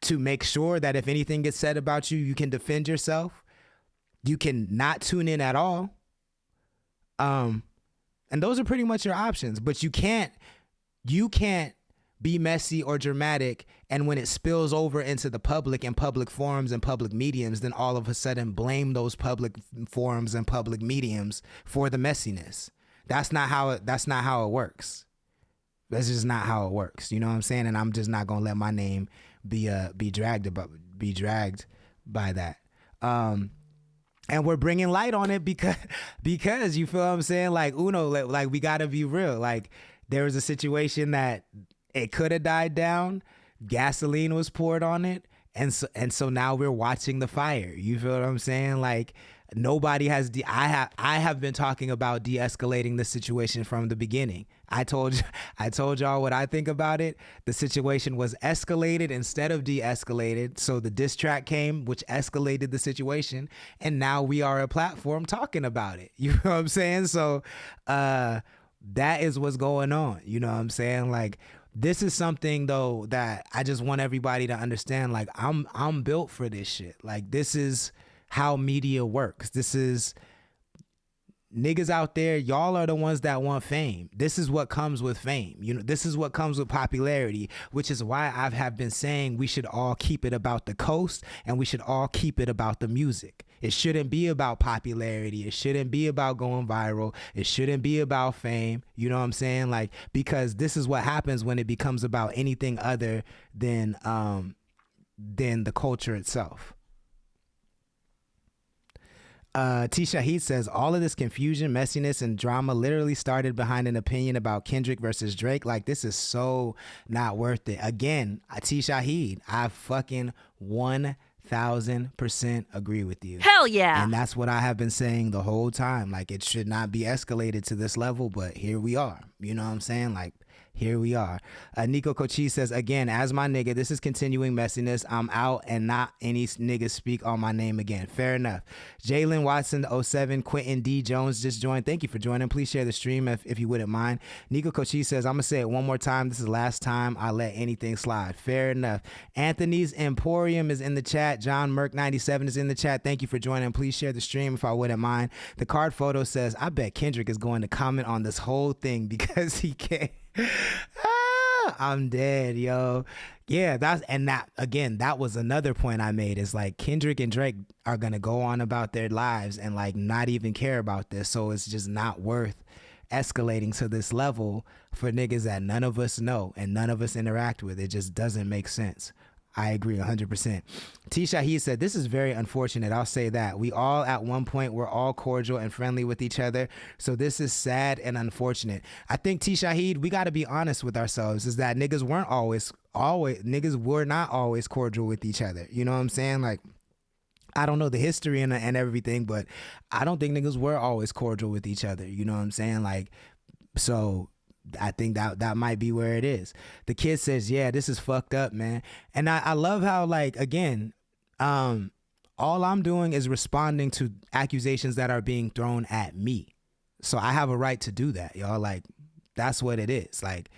to make sure that if anything gets said about you, you can defend yourself. You can not tune in at all. And those are pretty much your options, but you can't be messy or dramatic. And when it spills over into the public and public forums and public mediums, then all of a sudden blame those public forums and public mediums for the messiness. That's not how it works. That's just not how it works. You know what I'm saying? And I'm just not going to let my name be dragged by that. And we're bringing light on it because you feel what I'm saying? Like, Uno, like we got to be real. Like, there was a situation that it could have died down. gasoline was poured on it, and so now we're watching the fire. You feel what I'm saying? Like, nobody has I have been talking about de-escalating the situation from the beginning. I told y'all what I think about it. The situation was escalated instead of de-escalated. So the diss track came, which escalated the situation, and now we are a platform talking about it. You know what I'm saying? So that is what's going on. You know what I'm saying? Like, this is something though that I just want everybody to understand. Like, I'm built for this shit. Like, this is how media works. This is niggas out there. Y'all are the ones that want fame. This is what comes with fame. You know, this is what comes with popularity, which is why I have been saying we should all keep it about the coast, and we should all keep it about the music. It shouldn't be about popularity. It shouldn't be about going viral. It shouldn't be about fame. You know what I'm saying? Like, because this is what happens when it becomes about anything other than the culture itself. T. Shahid says, all of this confusion, messiness, and drama literally started behind an opinion about Kendrick versus Drake. Like, this is so not worth it. Again, T. Shahid, I fucking 1000% agree with you. Hell yeah. And that's what I have been saying the whole time. Like, it should not be escalated to this level, but here we are. You know what I'm saying? Like, here we are. Nico Kochi says, again, as my nigga, this is continuing messiness. I'm out, and not any niggas speak on my name again. Fair enough. Jalen Watson 07, Quentin D. Jones just joined. Thank you for joining. Please share the stream if you wouldn't mind. Nico Kochi says, I'm going to say it one more time. This is the last time I let anything slide. Fair enough. Anthony's Emporium is in the chat. John Merck 97 is in the chat. Thank you for joining. Please share the stream if I wouldn't mind. The card photo says, I bet Kendrick is going to comment on this whole thing because he can't. I'm dead, yo. Yeah, that was another point I made, is like, Kendrick and Drake are gonna go on about their lives and like not even care about this. So it's just not worth escalating to this level for niggas that none of us know and none of us interact with. It just doesn't make sense. I agree 100%. T. Shahid said, this is very unfortunate. I'll say that. We all at one point were all cordial and friendly with each other. So this is sad and unfortunate. I think, T. Shahid, we got to be honest with ourselves, is that niggas were not always cordial with each other. You know what I'm saying? Like, I don't know the history and everything, but I don't think niggas were always cordial with each other. You know what I'm saying? Like, so I think that might be where it is. The kid says, yeah, this is fucked up, man. And I love how, like, again, all I'm doing is responding to accusations that are being thrown at me. So I have a right to do that, y'all. Like, that's what it is. Like,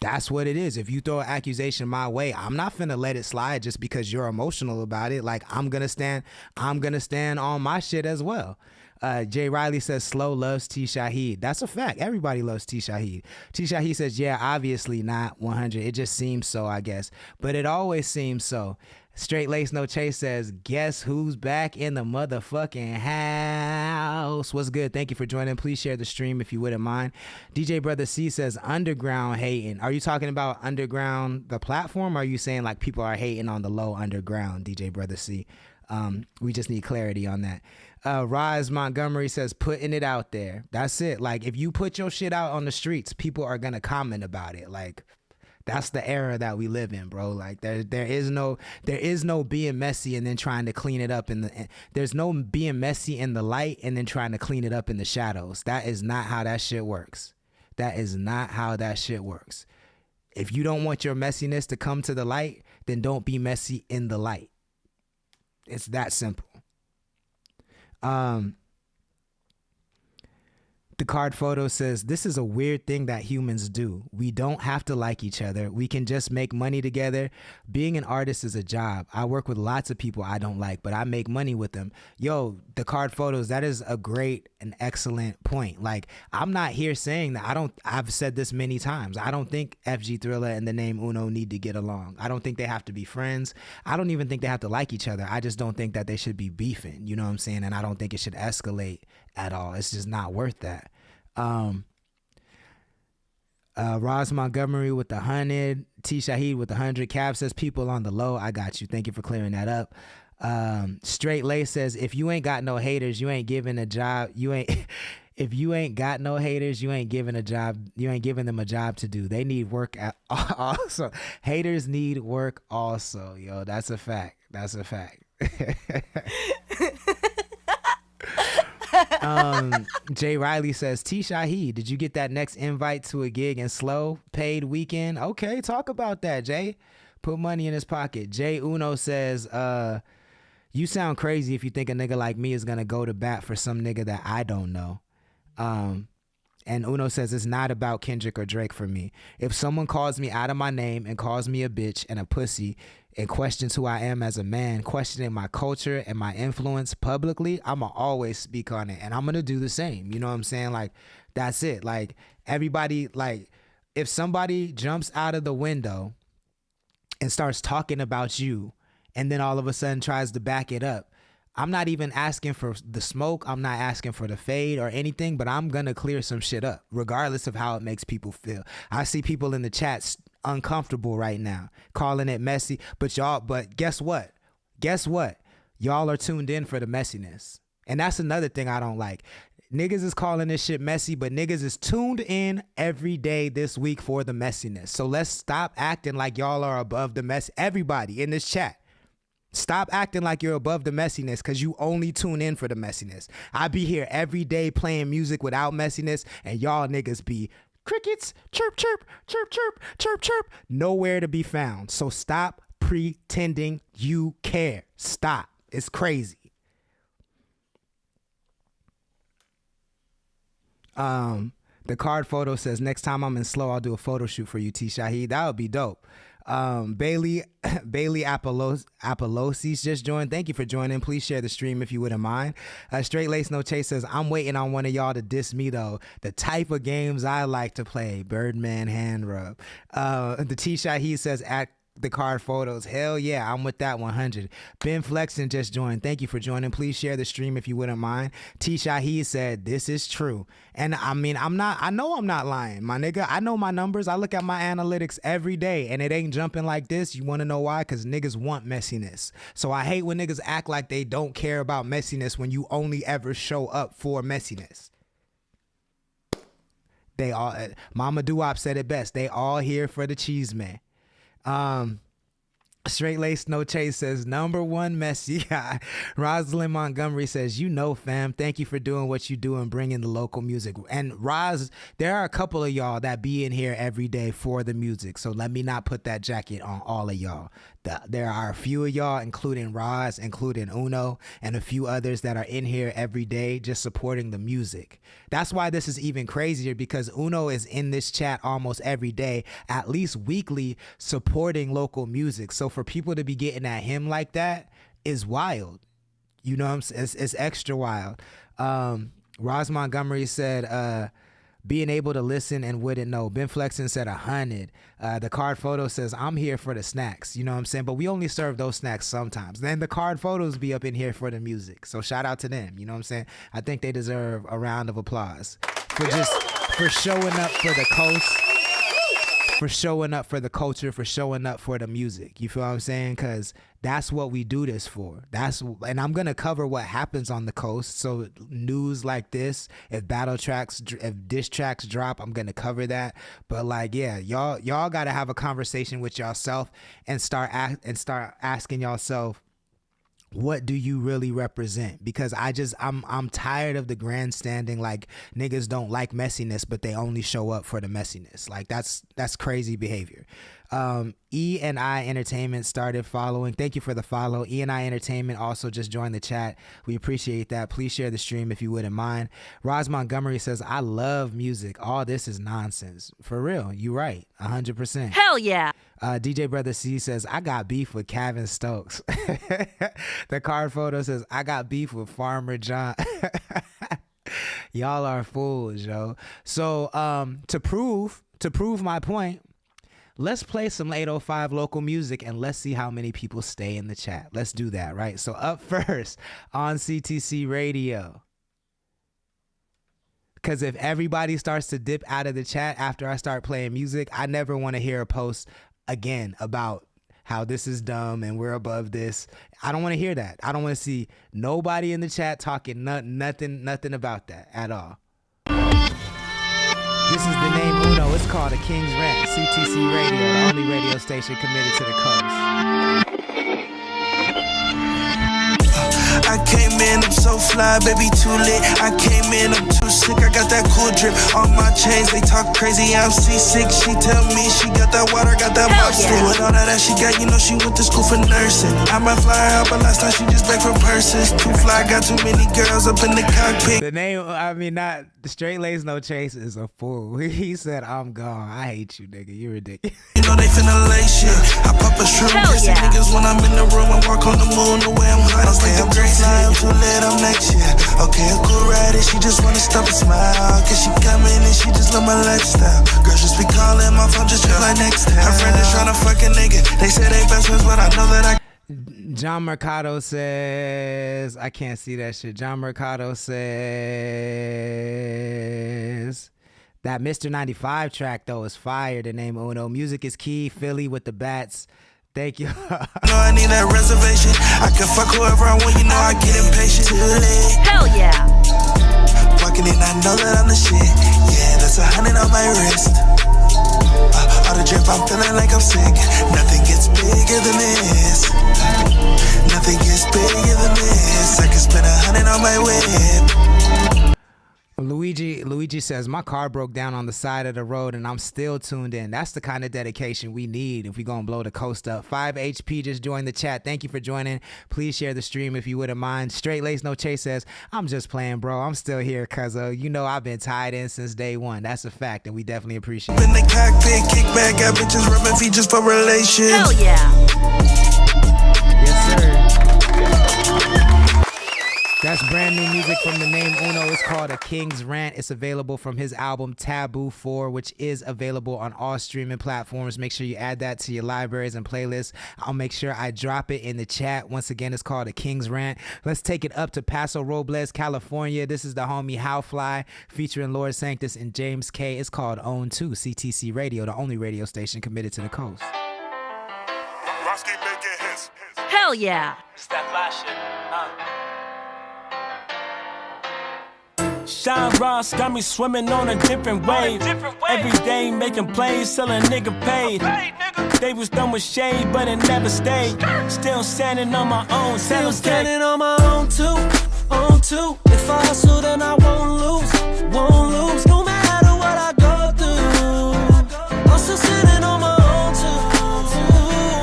that's what it is. If you throw an accusation my way, I'm not finna let it slide just because you're emotional about it. Like, I'm gonna stand on my shit as well. Jay Riley says, Slow loves T. Shahid. That's a fact. Everybody loves T. Shahid. T. Shahid says, yeah, obviously not 100. It just seems so, I guess. But it always seems so. Straight Lace No Chase says, guess who's back in the motherfucking house? What's good? Thank you for joining. Please share the stream if you wouldn't mind. DJ Brother C says, underground hating. Are you talking about underground, the platform? Or are you saying like people are hating on the low underground, DJ Brother C? We just need clarity on that. Roz Montgomery says, putting it out there. That's it. Like, if you put your shit out on the streets, people are gonna comment about it. Like, that's the era that we live in, bro. Like, there is no being messy and then trying to clean it up there's no being messy in the light and then trying to clean it up in the shadows. That is not how that shit works. That is not how that shit works. If you don't want your messiness to come to the light, then don't be messy in the light. It's that simple. The card photo says, this is a weird thing that humans do. We don't have to like each other. We can just make money together. Being an artist is a job. I work with lots of people I don't like, but I make money with them. Yo, the card photos, that is a great and excellent point. Like, I'm not here saying that. I've said this many times. I don't think FG Thriller and the name Uno need to get along. I don't think they have to be friends. I don't even think they have to like each other. I just don't think that they should be beefing. You know what I'm saying? And I don't think it should escalate at all. It's just not worth that. Roz Montgomery with 100, T. Shahid with 100. Cav says, people on the low. I got you. Thank you for clearing that up. Straight Lace says, if you ain't got no haters, you ain't giving a job. If you ain't got no haters, you ain't giving a job. You ain't giving them a job to do. They need work also. Haters need work also. Yo, that's a fact. That's a fact. Jay Riley says, T. Shaheed, did you get that next invite to a gig in Slow paid weekend? Okay, talk about that, Jay. Put money in his pocket. Jay Uno says, you sound crazy if you think a nigga like me is gonna go to bat for some nigga that I don't know. And Uno says it's not about Kendrick or Drake for me. If someone calls me out of my name and calls me a bitch and a pussy and questions who I am as a man, questioning my culture and my influence publicly, I'ma always speak on it, and I'm gonna do the same. You know what I'm saying? Like, that's it. Like, everybody, like, if somebody jumps out of the window and starts talking about you and then all of a sudden tries to back it up, I'm not even asking for the smoke. I'm not asking for the fade or anything, but I'm going to clear some shit up regardless of how it makes people feel. I see people in the chats uncomfortable right now, calling it messy, but guess what? Guess what? Y'all are tuned in for the messiness. And that's another thing I don't like. Niggas is calling this shit messy, but niggas is tuned in every day this week for the messiness. So let's stop acting like y'all are above the mess. Everybody in this chat, stop acting like you're above the messiness because you only tune in for the messiness. I be here every day playing music without messiness, and y'all niggas be crickets, chirp, chirp, chirp, chirp, chirp, chirp, nowhere to be found. So stop pretending you care. Stop. It's crazy. The card photo says, next time I'm in Slow, I'll do a photo shoot for you, T. Shaheed. That would be dope. Bailey Apollosis just joined. Thank you for joining. Please share the stream if you wouldn't mind. Straight Lace No Chase says, I'm waiting on one of y'all to diss me though. The type of games I like to play. Birdman hand rub. The T Shaheed says, at the card photos. Hell yeah, I'm with that 100. Ben Flexen just joined. Thank you for joining. Please share the stream if you wouldn't mind. T Shaheed said, this is true. And I mean, I know I'm not lying, my nigga. I know my numbers. I look at my analytics every day and it ain't jumping like this. You want to know why? Because niggas want messiness. So I hate when niggas act like they don't care about messiness when you only ever show up for messiness. They all, Mama Doo-Wop said it best. They all here for the cheese man. Straight Lace No Chase says, number one messy guy. Rosalind Montgomery says, you know, fam, thank you for doing what you do and bringing the local music. And Roz, there are a couple of y'all that be in here every day for the music. So let me not put that jacket on all of y'all. There are a few of y'all, including Roz, including Uno, and a few others that are in here every day just supporting the music. That's why this is even crazier, because Uno is in this chat almost every day, at least weekly, supporting local music. So for people to be getting at him like that is wild. You know what I'm saying? It's extra wild. Roz Montgomery said, being able to listen and wouldn't know. Ben Flexen said 100. The card photo says, I'm here for the snacks. You know what I'm saying? But we only serve those snacks sometimes. Then the card photos be up in here for the music. So shout out to them. You know what I'm saying? I think they deserve a round of applause for showing up for the coast, for showing up for the culture, for showing up for the music. You feel what I'm saying? Because that's what we do this for. And I'm going to cover what happens on the coast. So news like this, if diss tracks drop, I'm going to cover that. But like, yeah, y'all got to have a conversation with yourself and start asking yourself, what do you really represent? Because I'm tired of the grandstanding, like niggas don't like messiness, but they only show up for the messiness. Like that's crazy behavior. E&I Entertainment started following. Thank you for the follow. E&I Entertainment also just joined the chat. We appreciate that. Please share the stream if you wouldn't mind. Roz Montgomery says, I love music. All this is nonsense. For real. You right. 100%. Hell yeah. DJ Brother C says, I got beef with Kevin Stokes. The card photo says, I got beef with Farmer John. Y'all are fools, yo. So to prove my point, let's play some 805 local music and let's see how many people stay in the chat. Let's do that, right? So up first on CTC Radio. Because if everybody starts to dip out of the chat after I start playing music, I never want to hear a post again about how this is dumb and we're above this. I don't want to hear that. I don't want to see nobody in the chat talking nothing about that at all. This is the name Uno. It's called A King's Rent. CTC Radio, the only radio station committed to the coast. I came in, I'm so fly, baby, too lit. I came in, I'm too sick, I got that cool drip on my chains. They talk crazy, I'm seasick. She tell me she got that water, got that monster. With all that she got, you know she went to school for nursing. I might fly her out, but last time she just begged for purses. Too fly, got too many girls up in the cockpit. The name, I mean, not the Straight Lace No Chase is a fool. He said, I'm gone. I hate you, nigga. You ridiculous. You know they finna lay shit. I pop a shroom, kissing niggas when I'm in the room. I walk on the moon the way I'm gliding. Okay, I'm too fly, I'm too lit, I'm next year. Okay, a cool rider, she just wanna stop and smile. Cause she coming and she just love my lifestyle. Girls just be calling my phone, just feel like next time. Her friend is tryna fuck a nigga. They say they best friends, but I know that I. John Mercado says, I can't see that shit. John Mercado says that Mr. 95 track though is fire. The name Uno. Music is key. Philly with the bats. Thank you. know I need that reservation. I can fuck whoever I want, you know I get impatient. Too late. Hell yeah. Walking in, I know that I'm the shit. Yeah, that's 100 on my wrist. All the drip, I'm feeling like I'm sick. Nothing gets bigger than this. Nothing gets bigger than this. I can spend 100 on my whip. Luigi says, my car broke down on the side of the road and I'm still tuned in. That's the kind of dedication we need if we gonna blow the coast up. 5 HP just joined the chat. Thank you for joining. Please share the stream if you wouldn't mind. Straight Lace No Chase says, I'm just playing, bro. I'm still here cuz you know I've been tied in since day one. That's a fact and we definitely appreciate it. In the cockpit, kick back, got bitches rubbing feet just for relations. Hell yeah. Yes, sir. That's brand new music from the name Uno. It's called A King's Rant. It's available from his album Taboo 4, which is available on all streaming platforms. Make sure you add that to your libraries and playlists. I'll make sure I drop it in the chat. Once again, it's called A King's Rant. Let's take it up to Paso Robles, California. This is the homie How Fly featuring Lord Sanctus and James K. It's called Own 2, CTC Radio, the only radio station committed to the coast. Hell yeah. It's that fly shit. Sean Ross got me swimming on a different wave. Every day making plays till a nigga paid. They was done with shade, but it never stayed. Still standing on my own. Still standing on my own too. On two. If I hustle, then I won't lose. Won't lose. No matter what I go through. I'm still standing on my own too.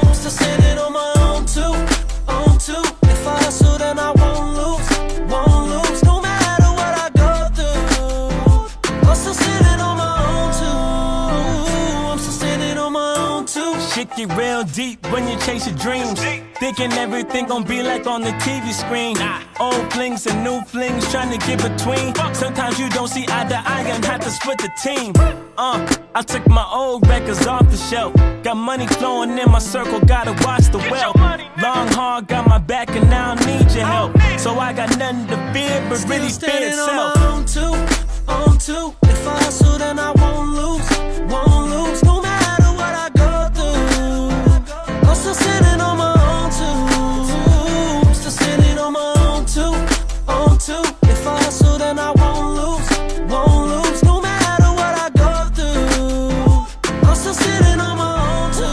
I'm still standing on my own too. On two. If I hustle, then I won't lose. Won't lose. No matter what I go through. I'm still standing on my own too. I'm still standing on my own too. Shit get real deep when you chase your dreams. Thinking everything gon' be like on the TV screen. Old flings and new flings trying to get between. Sometimes you don't see eye to eye and have to split the team. I took my old records off the shelf. Got money flowing in my circle, gotta watch the wealth. Long hard, got my back and now I need your help. So I got nothing to fear but really fear itself. On two, on two. If I hustle, then I won't lose. Won't lose. No matter what I go through. I'm still standing on my own too. I'm still standing on my own too. On two. If I hustle, then I won't lose. Won't lose. No matter what I go through. I'm still standing on my own too.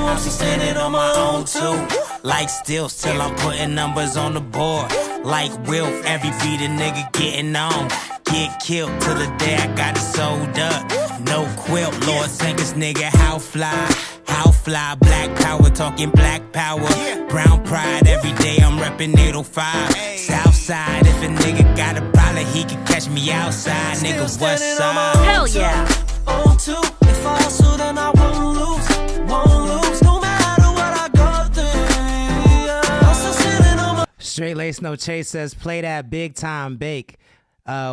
I'm still standing on my own too. Like stills till I'm putting numbers on the board. Like Wilf, every beat a nigga getting on. Get killed till the day I got it sold up. No quilt, Lord Sanctus nigga, how fly. How fly, black power, talking black power. Brown pride, every day I'm reppin' 805. Southside, if a nigga got a problem, he can catch me outside. Nigga, what's up? Hell yeah. On two, if I hustle, then I won't lose. Won't lose, no matter what I go through. I'm still standing on my. Straight Lace No Chase says, play that big time bake.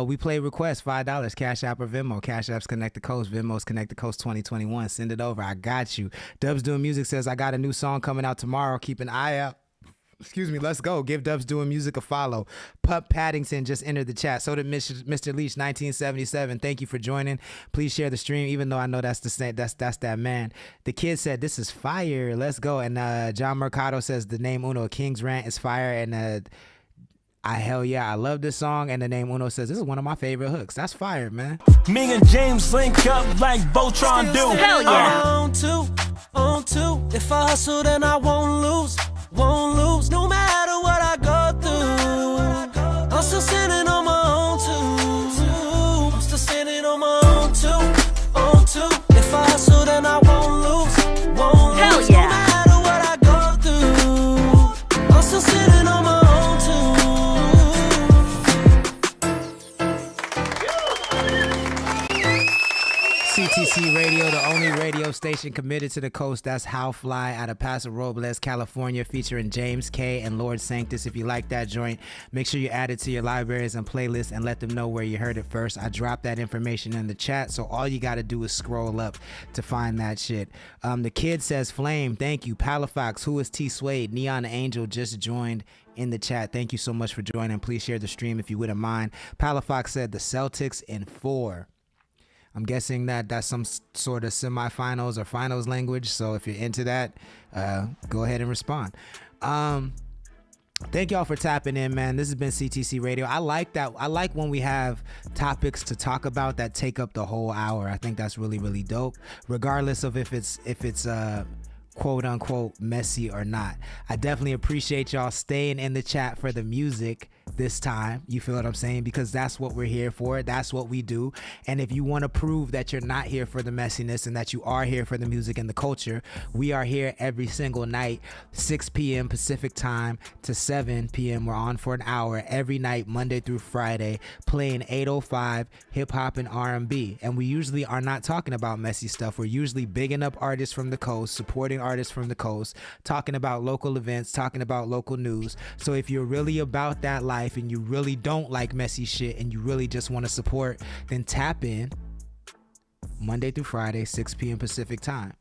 We play requests, $5, Cash App or Venmo. Cash App's Connect the Coast, Venmo's Connect the Coast 2021. Send it over. I got you. Dubs Doing Music says, I got a new song coming out tomorrow. Keep an eye out. Excuse me, let's go. Give Dubs Doing Music a follow. Pup Paddington just entered the chat. So did Mr. Leach 1977. Thank you for joining. Please share the stream, even though I know that's the same. That's that man. The kid said, this is fire. Let's go. And John Mercado says the name Uno, King's Rant is fire. And Hell yeah, I love this song. And the name Uno says, this is one of my favorite hooks. That's fire, man. Me and James link up like Voltron do. Hell yeah. On two. If I hustle, then I won't lose. No matter what I go through. I'm still standing on my own two. I'm still standing on my own two. If I hustle, then I won't lose. Hell yeah. No matter what I go through. I'm still standing on my own two. CTC Radio, the only radio station committed to the coast. That's How Fly out of Paso Robles, California, featuring James K and Lord Sanctus. If you like that joint, make sure you add it to your libraries and playlists and let them know where you heard it first. I dropped that information in the chat, so all you got to do is scroll up to find that shit. The kid says, Flame, thank you. Palafox, who is T Suede? Neon Angel just joined in the chat. Thank you so much for joining. Please share the stream if you wouldn't mind. Palafox said the Celtics in 4. I'm guessing that that's some sort of semifinals or finals language. So if you're into that, go ahead and respond. Thank y'all for tapping in, man. This has been CTC Radio. I like that. I like when we have topics to talk about that take up the whole hour. I think that's really, really dope, regardless of if it's quote unquote messy or not. I definitely appreciate y'all staying in the chat for the music this time. You feel what I'm saying? Because that's what we're here for. That's what we do. And if you want to prove that you're not here for the messiness and that you are here for the music and the culture, we are here every single night, 6 p.m. Pacific time to 7 p.m. We're on for an hour every night, Monday through Friday, playing 805 hip hop and R&B. And we usually are not talking about messy stuff. We're usually bigging up artists from the coast, supporting artists from the coast, talking about local events, talking about local news. So if you're really about that life and you really don't like messy shit and you really just want to support, then tap in Monday through Friday, 6 p.m. Pacific time.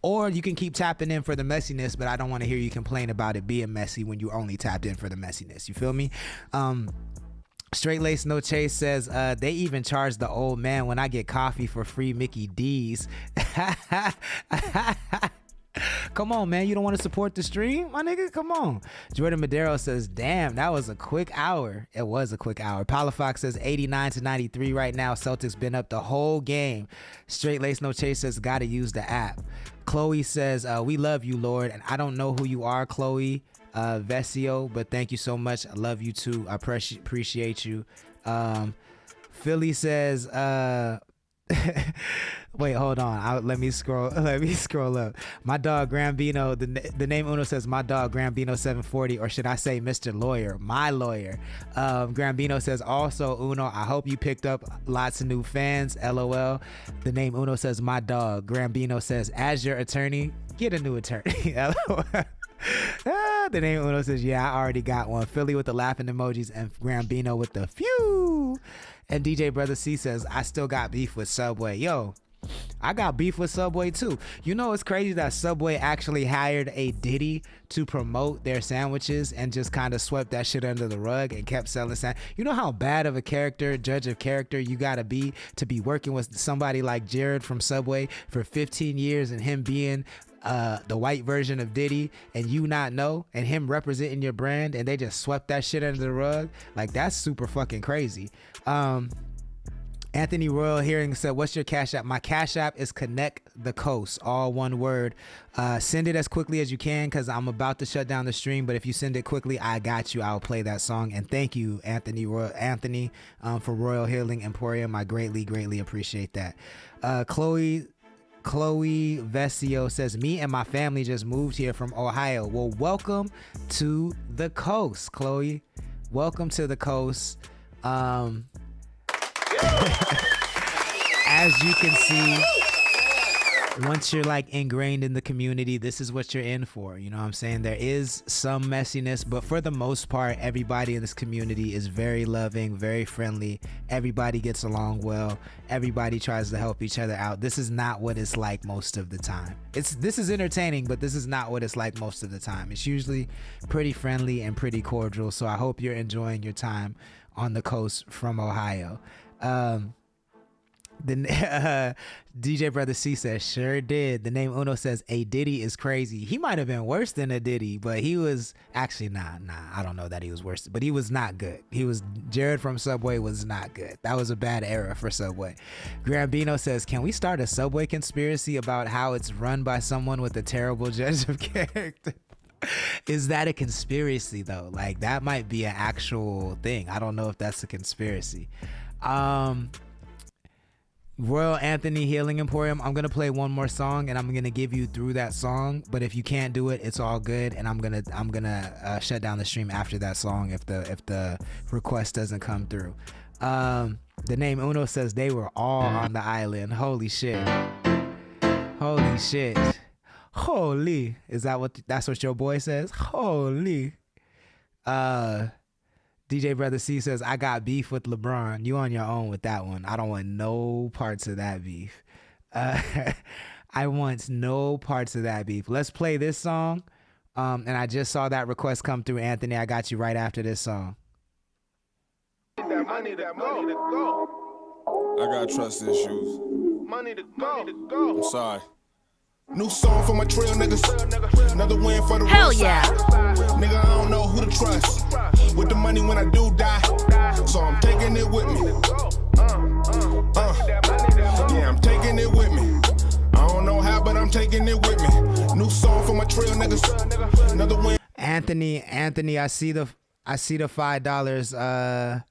Or you can keep tapping in for the messiness, but I don't want to hear you complain about it being messy when you only tapped in for the messiness. You feel me? Straight Lace No Chase says, they even charge the old man when I get coffee for free Mickey D's. Come on, man. You don't want to support the stream? My nigga, come on. Jordan Madero says, damn, that was a quick hour. It was a quick hour. Palafox says 89-93 right now. Celtics been up the whole game. Straight Lace No Chase says, gotta use the app. Chloe says, we love you, Lord. And I don't know who you are, Chloe Vesio, but thank you so much. I love you too. I appreciate you. Philly says, wait, hold on. Let me scroll up. My dog Grambino, the name Uno says my dog Grambino 740, or should I say Mr. Lawyer, my lawyer. Grambino says also Uno, I hope you picked up lots of new fans. LOL. The name Uno says my dog. Grambino says, as your attorney, get a new attorney. LOL. The name Uno says, yeah, I already got one. Philly with the laughing emojis and Grambino with the phew. And DJ Brother C says, I still got beef with Subway. Yo, I got beef with Subway too. You know, it's crazy that Subway actually hired a Diddy to promote their sandwiches and just kind of swept that shit under the rug and kept selling You know how bad of a judge of character you gotta be to be working with somebody like Jared from Subway for 15 years and him being the white version of Diddy and you not know, and him representing your brand, and they just swept that shit under the rug. Like, that's super fucking crazy. Anthony Royal Hearing said, what's your Cash App? My Cash App is Connect the Coast, all one word. Send it as quickly as you can because I'm about to shut down the stream, but if you send it quickly, I got you. I'll play that song. And thank you, Anthony for Royal Healing Emporium. I greatly appreciate that. Chloe Vesio says, me and my family just moved here from Ohio. Well, welcome to the coast, Chloe. Welcome to the coast. As you can see, once you're like ingrained in the community, this is what you're in for. You know what I'm saying? There is some messiness, but for the most part, everybody in this community is very loving, very friendly. Everybody gets along well. Everybody tries to help each other out. This is not what it's like most of the time. This is entertaining, but this is not what it's like most of the time. It's usually pretty friendly and pretty cordial. So I hope you're enjoying your time on the coast from Ohio. DJ Brother C says, sure did. The name Uno says, a Diddy is crazy. He might have been worse than a Diddy, but he was actually, nah, I don't know that he was worse, but he was not good. Jared from Subway was not good. That was a bad era for Subway. Grambino says, can we start a Subway conspiracy about how it's run by someone with a terrible judge of character? Is that a conspiracy though? Like, that might be an actual thing. I don't know if that's a conspiracy. Royal Anthony Healing Emporium, I'm gonna play one more song and I'm gonna give you through that song, but if you can't do it, it's all good, and I'm gonna shut down the stream after that song if the request doesn't come through. The name Uno says they were all on the island. Holy shit. Holy, is that's what your boy says? Holy. DJ Brother C says, I got beef with LeBron. You on your own with that one. I don't want no parts of that beef. I want no parts of that beef. Let's play this song. And I just saw that request come through, Anthony. I got you right after this song. I got trust issues. Money to go. I'm sorry. New song for my trail niggas. Another win for the Hell real yeah. side. Nigga, I don't know who to trust. With the money when I do die. So I'm taking it with me. Yeah, I'm taking it with me. I don't know how, but I'm taking it with me. New song for my trail niggas. Another win. Anthony, I see the $5.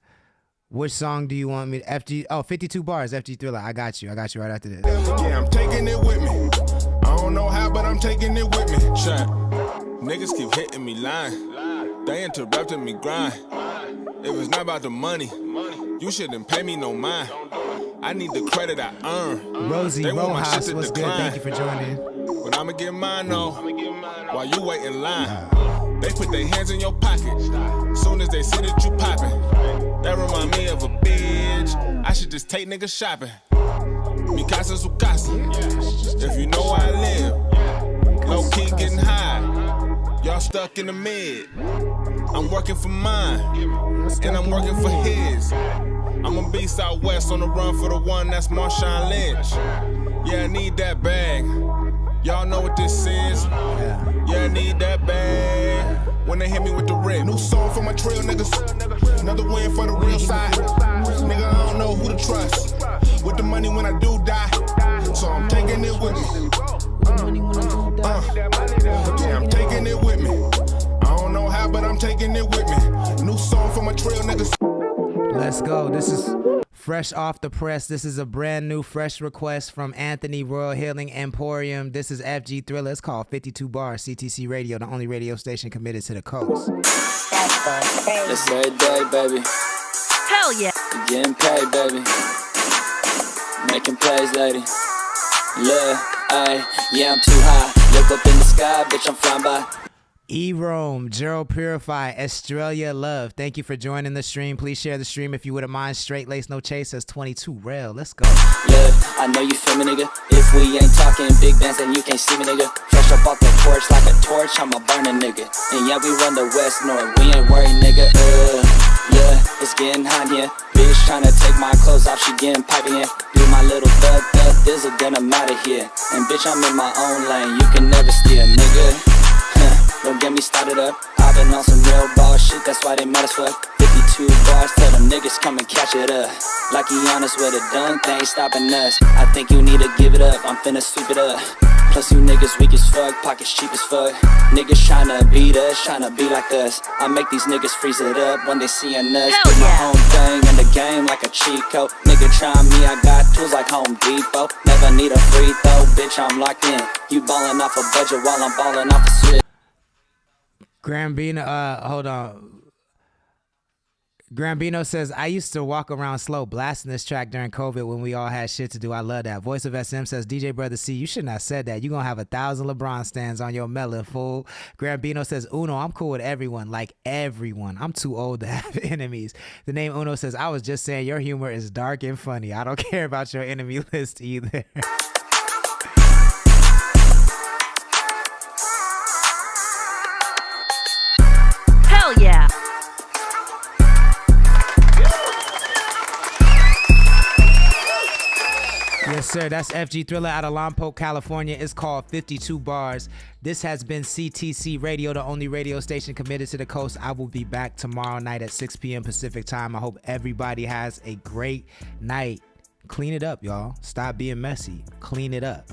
Which song do you want me to FG? Oh, 52 bars, FG Thriller. I got you right after this. Yeah, I'm taking it with me. I don't know how, but I'm taking it with me. Shut. Niggas keep hitting me line. They interrupting me grind. If it's not about the money, you shouldn't pay me no mind. I need the credit I earn. Rosie They want my shit Rojas, to what's good? decline. Thank you for joining. But I'ma get mine though, while you wait in line. They put their hands in your pocket, soon as they see that you poppin'. That remind me of a bitch, I should just take niggas shopping. Mi casa su casa, if you know where I live. Low key getting high, y'all stuck in the mid. I'm working for mine, and I'm working for his. I'ma be Southwest on the run for the one that's Marshawn Lynch. Yeah, I need that bag. Y'all know what this is. Yeah, I need that bag. When they hit me with the rip. New song for my trail niggas. Another win for the real side. Nigga, I don't know who to trust. With the money when I do die. So I'm taking it with me. Yeah, I'm taking it with me. I don't know how, but I'm taking it with me. New song for my trail niggas. Let's go. This is fresh off the press. This is a brand new fresh request from Anthony Royal Healing Emporium. This is FG Thriller. It's called 52 Bars, CTC Radio, the only radio station committed to the coast. It's every day, baby. Hell yeah. You getting paid, baby. Making plays, lady. Yeah, yeah, I'm too high. Look up in the sky, bitch, I'm flying by. E-Rome, Gerald Purify, Australia Love. Thank you for joining the stream. Please share the stream if you wouldn't mind. Straight Lace No Chase says 22 Rail. Let's go. Yeah, I know you feel me, nigga. If we ain't talking big bands, then you can't see me, nigga. Fresh up off the porch like a torch, I'm a burning nigga. And yeah, we run the West North, we ain't worried, nigga. Yeah, it's getting hot here. Bitch tryna take my clothes off, she getting piping here. Be my little thug, thizzle, then I'm outta here. And bitch, I'm in my own lane, you can never steal, nigga. Don't get me started up. I've been on some real ball shit, that's why they mad as fuck. 52 bars, tell them niggas come and catch it up. Like he honest with a dunk, they ain't stopping us. I think you need to give it up, I'm finna sweep it up. Plus you niggas weak as fuck, pockets cheap as fuck. Niggas tryna beat us, tryna be like us. I make these niggas freeze it up when they seeing us. Hell Do my yeah. own thing in the game like a cheat code. Nigga try me, I got tools like Home Depot. Never need a free throw, bitch, I'm locked in. You ballin' off a budget while I'm ballin' off a switch. Grambino, hold on. Grambino says, I used to walk around slow blasting this track during COVID when we all had shit to do. I love that. Voice of SM says, DJ Brother C, you shouldn't have said that. You're going to have 1,000 LeBron stands on your melon, fool. Grambino says, Uno, I'm cool with everyone. Like everyone. I'm too old to have enemies. The name Uno says, I was just saying your humor is dark and funny. I don't care about your enemy list either. Hell yeah. sir. That's FG Thriller out of Lompoc, California. It's called 52 Bars. This has been CTC Radio, the only radio station committed to the coast. I will be back tomorrow night at 6 p.m. Pacific time. I hope everybody has a great night. Clean it up, y'all. Stop being messy. Clean it up.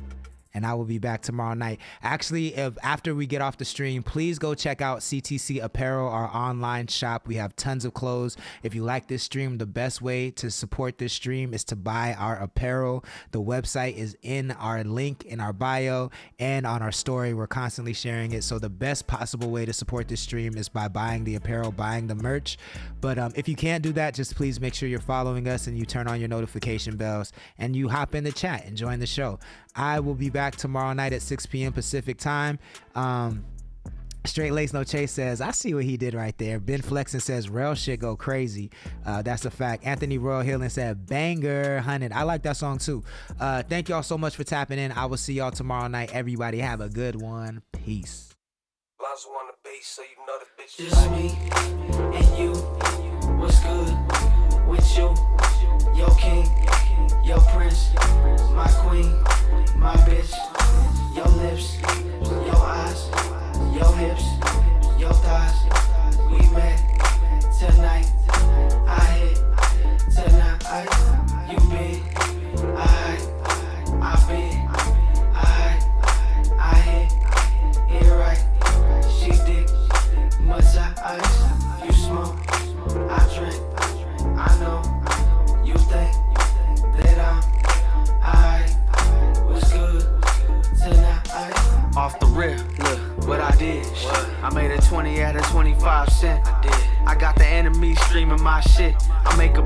And I will be back tomorrow night. Actually, after we get off the stream, please go check out CTC Apparel, our online shop. We have tons of clothes. If you like this stream, the best way to support this stream is to buy our apparel. The website is in our link in our bio and on our story. We're constantly sharing it. So the best possible way to support this stream is by buying the apparel, buying the merch. But if you can't do that, just please make sure you're following us and you turn on your notification bells and you hop in the chat and join the show. I will be back tomorrow night at 6 p.m. Pacific time. Straight Lace No Chase says, I see what he did right there. Ben Flexen says, real shit go crazy. That's a fact. Anthony Royal Hillen said, banger, 100. I like that song too. Thank y'all so much for tapping in. I will see y'all tomorrow night. Everybody have a good one. Peace. Just me and you. What's good with you? Your king, your prince, my queen, my bitch. Your lips, your eyes, your hips, your thighs. We met tonight. I hit tonight. You been, I been, I hit it right. She dick, much ice. You smoke, I drink. I know you think that I'm alright. What's good tonight? Off the rip, look what I did. I made a 20 out of 25 cents. I got the enemy streaming my shit. I make a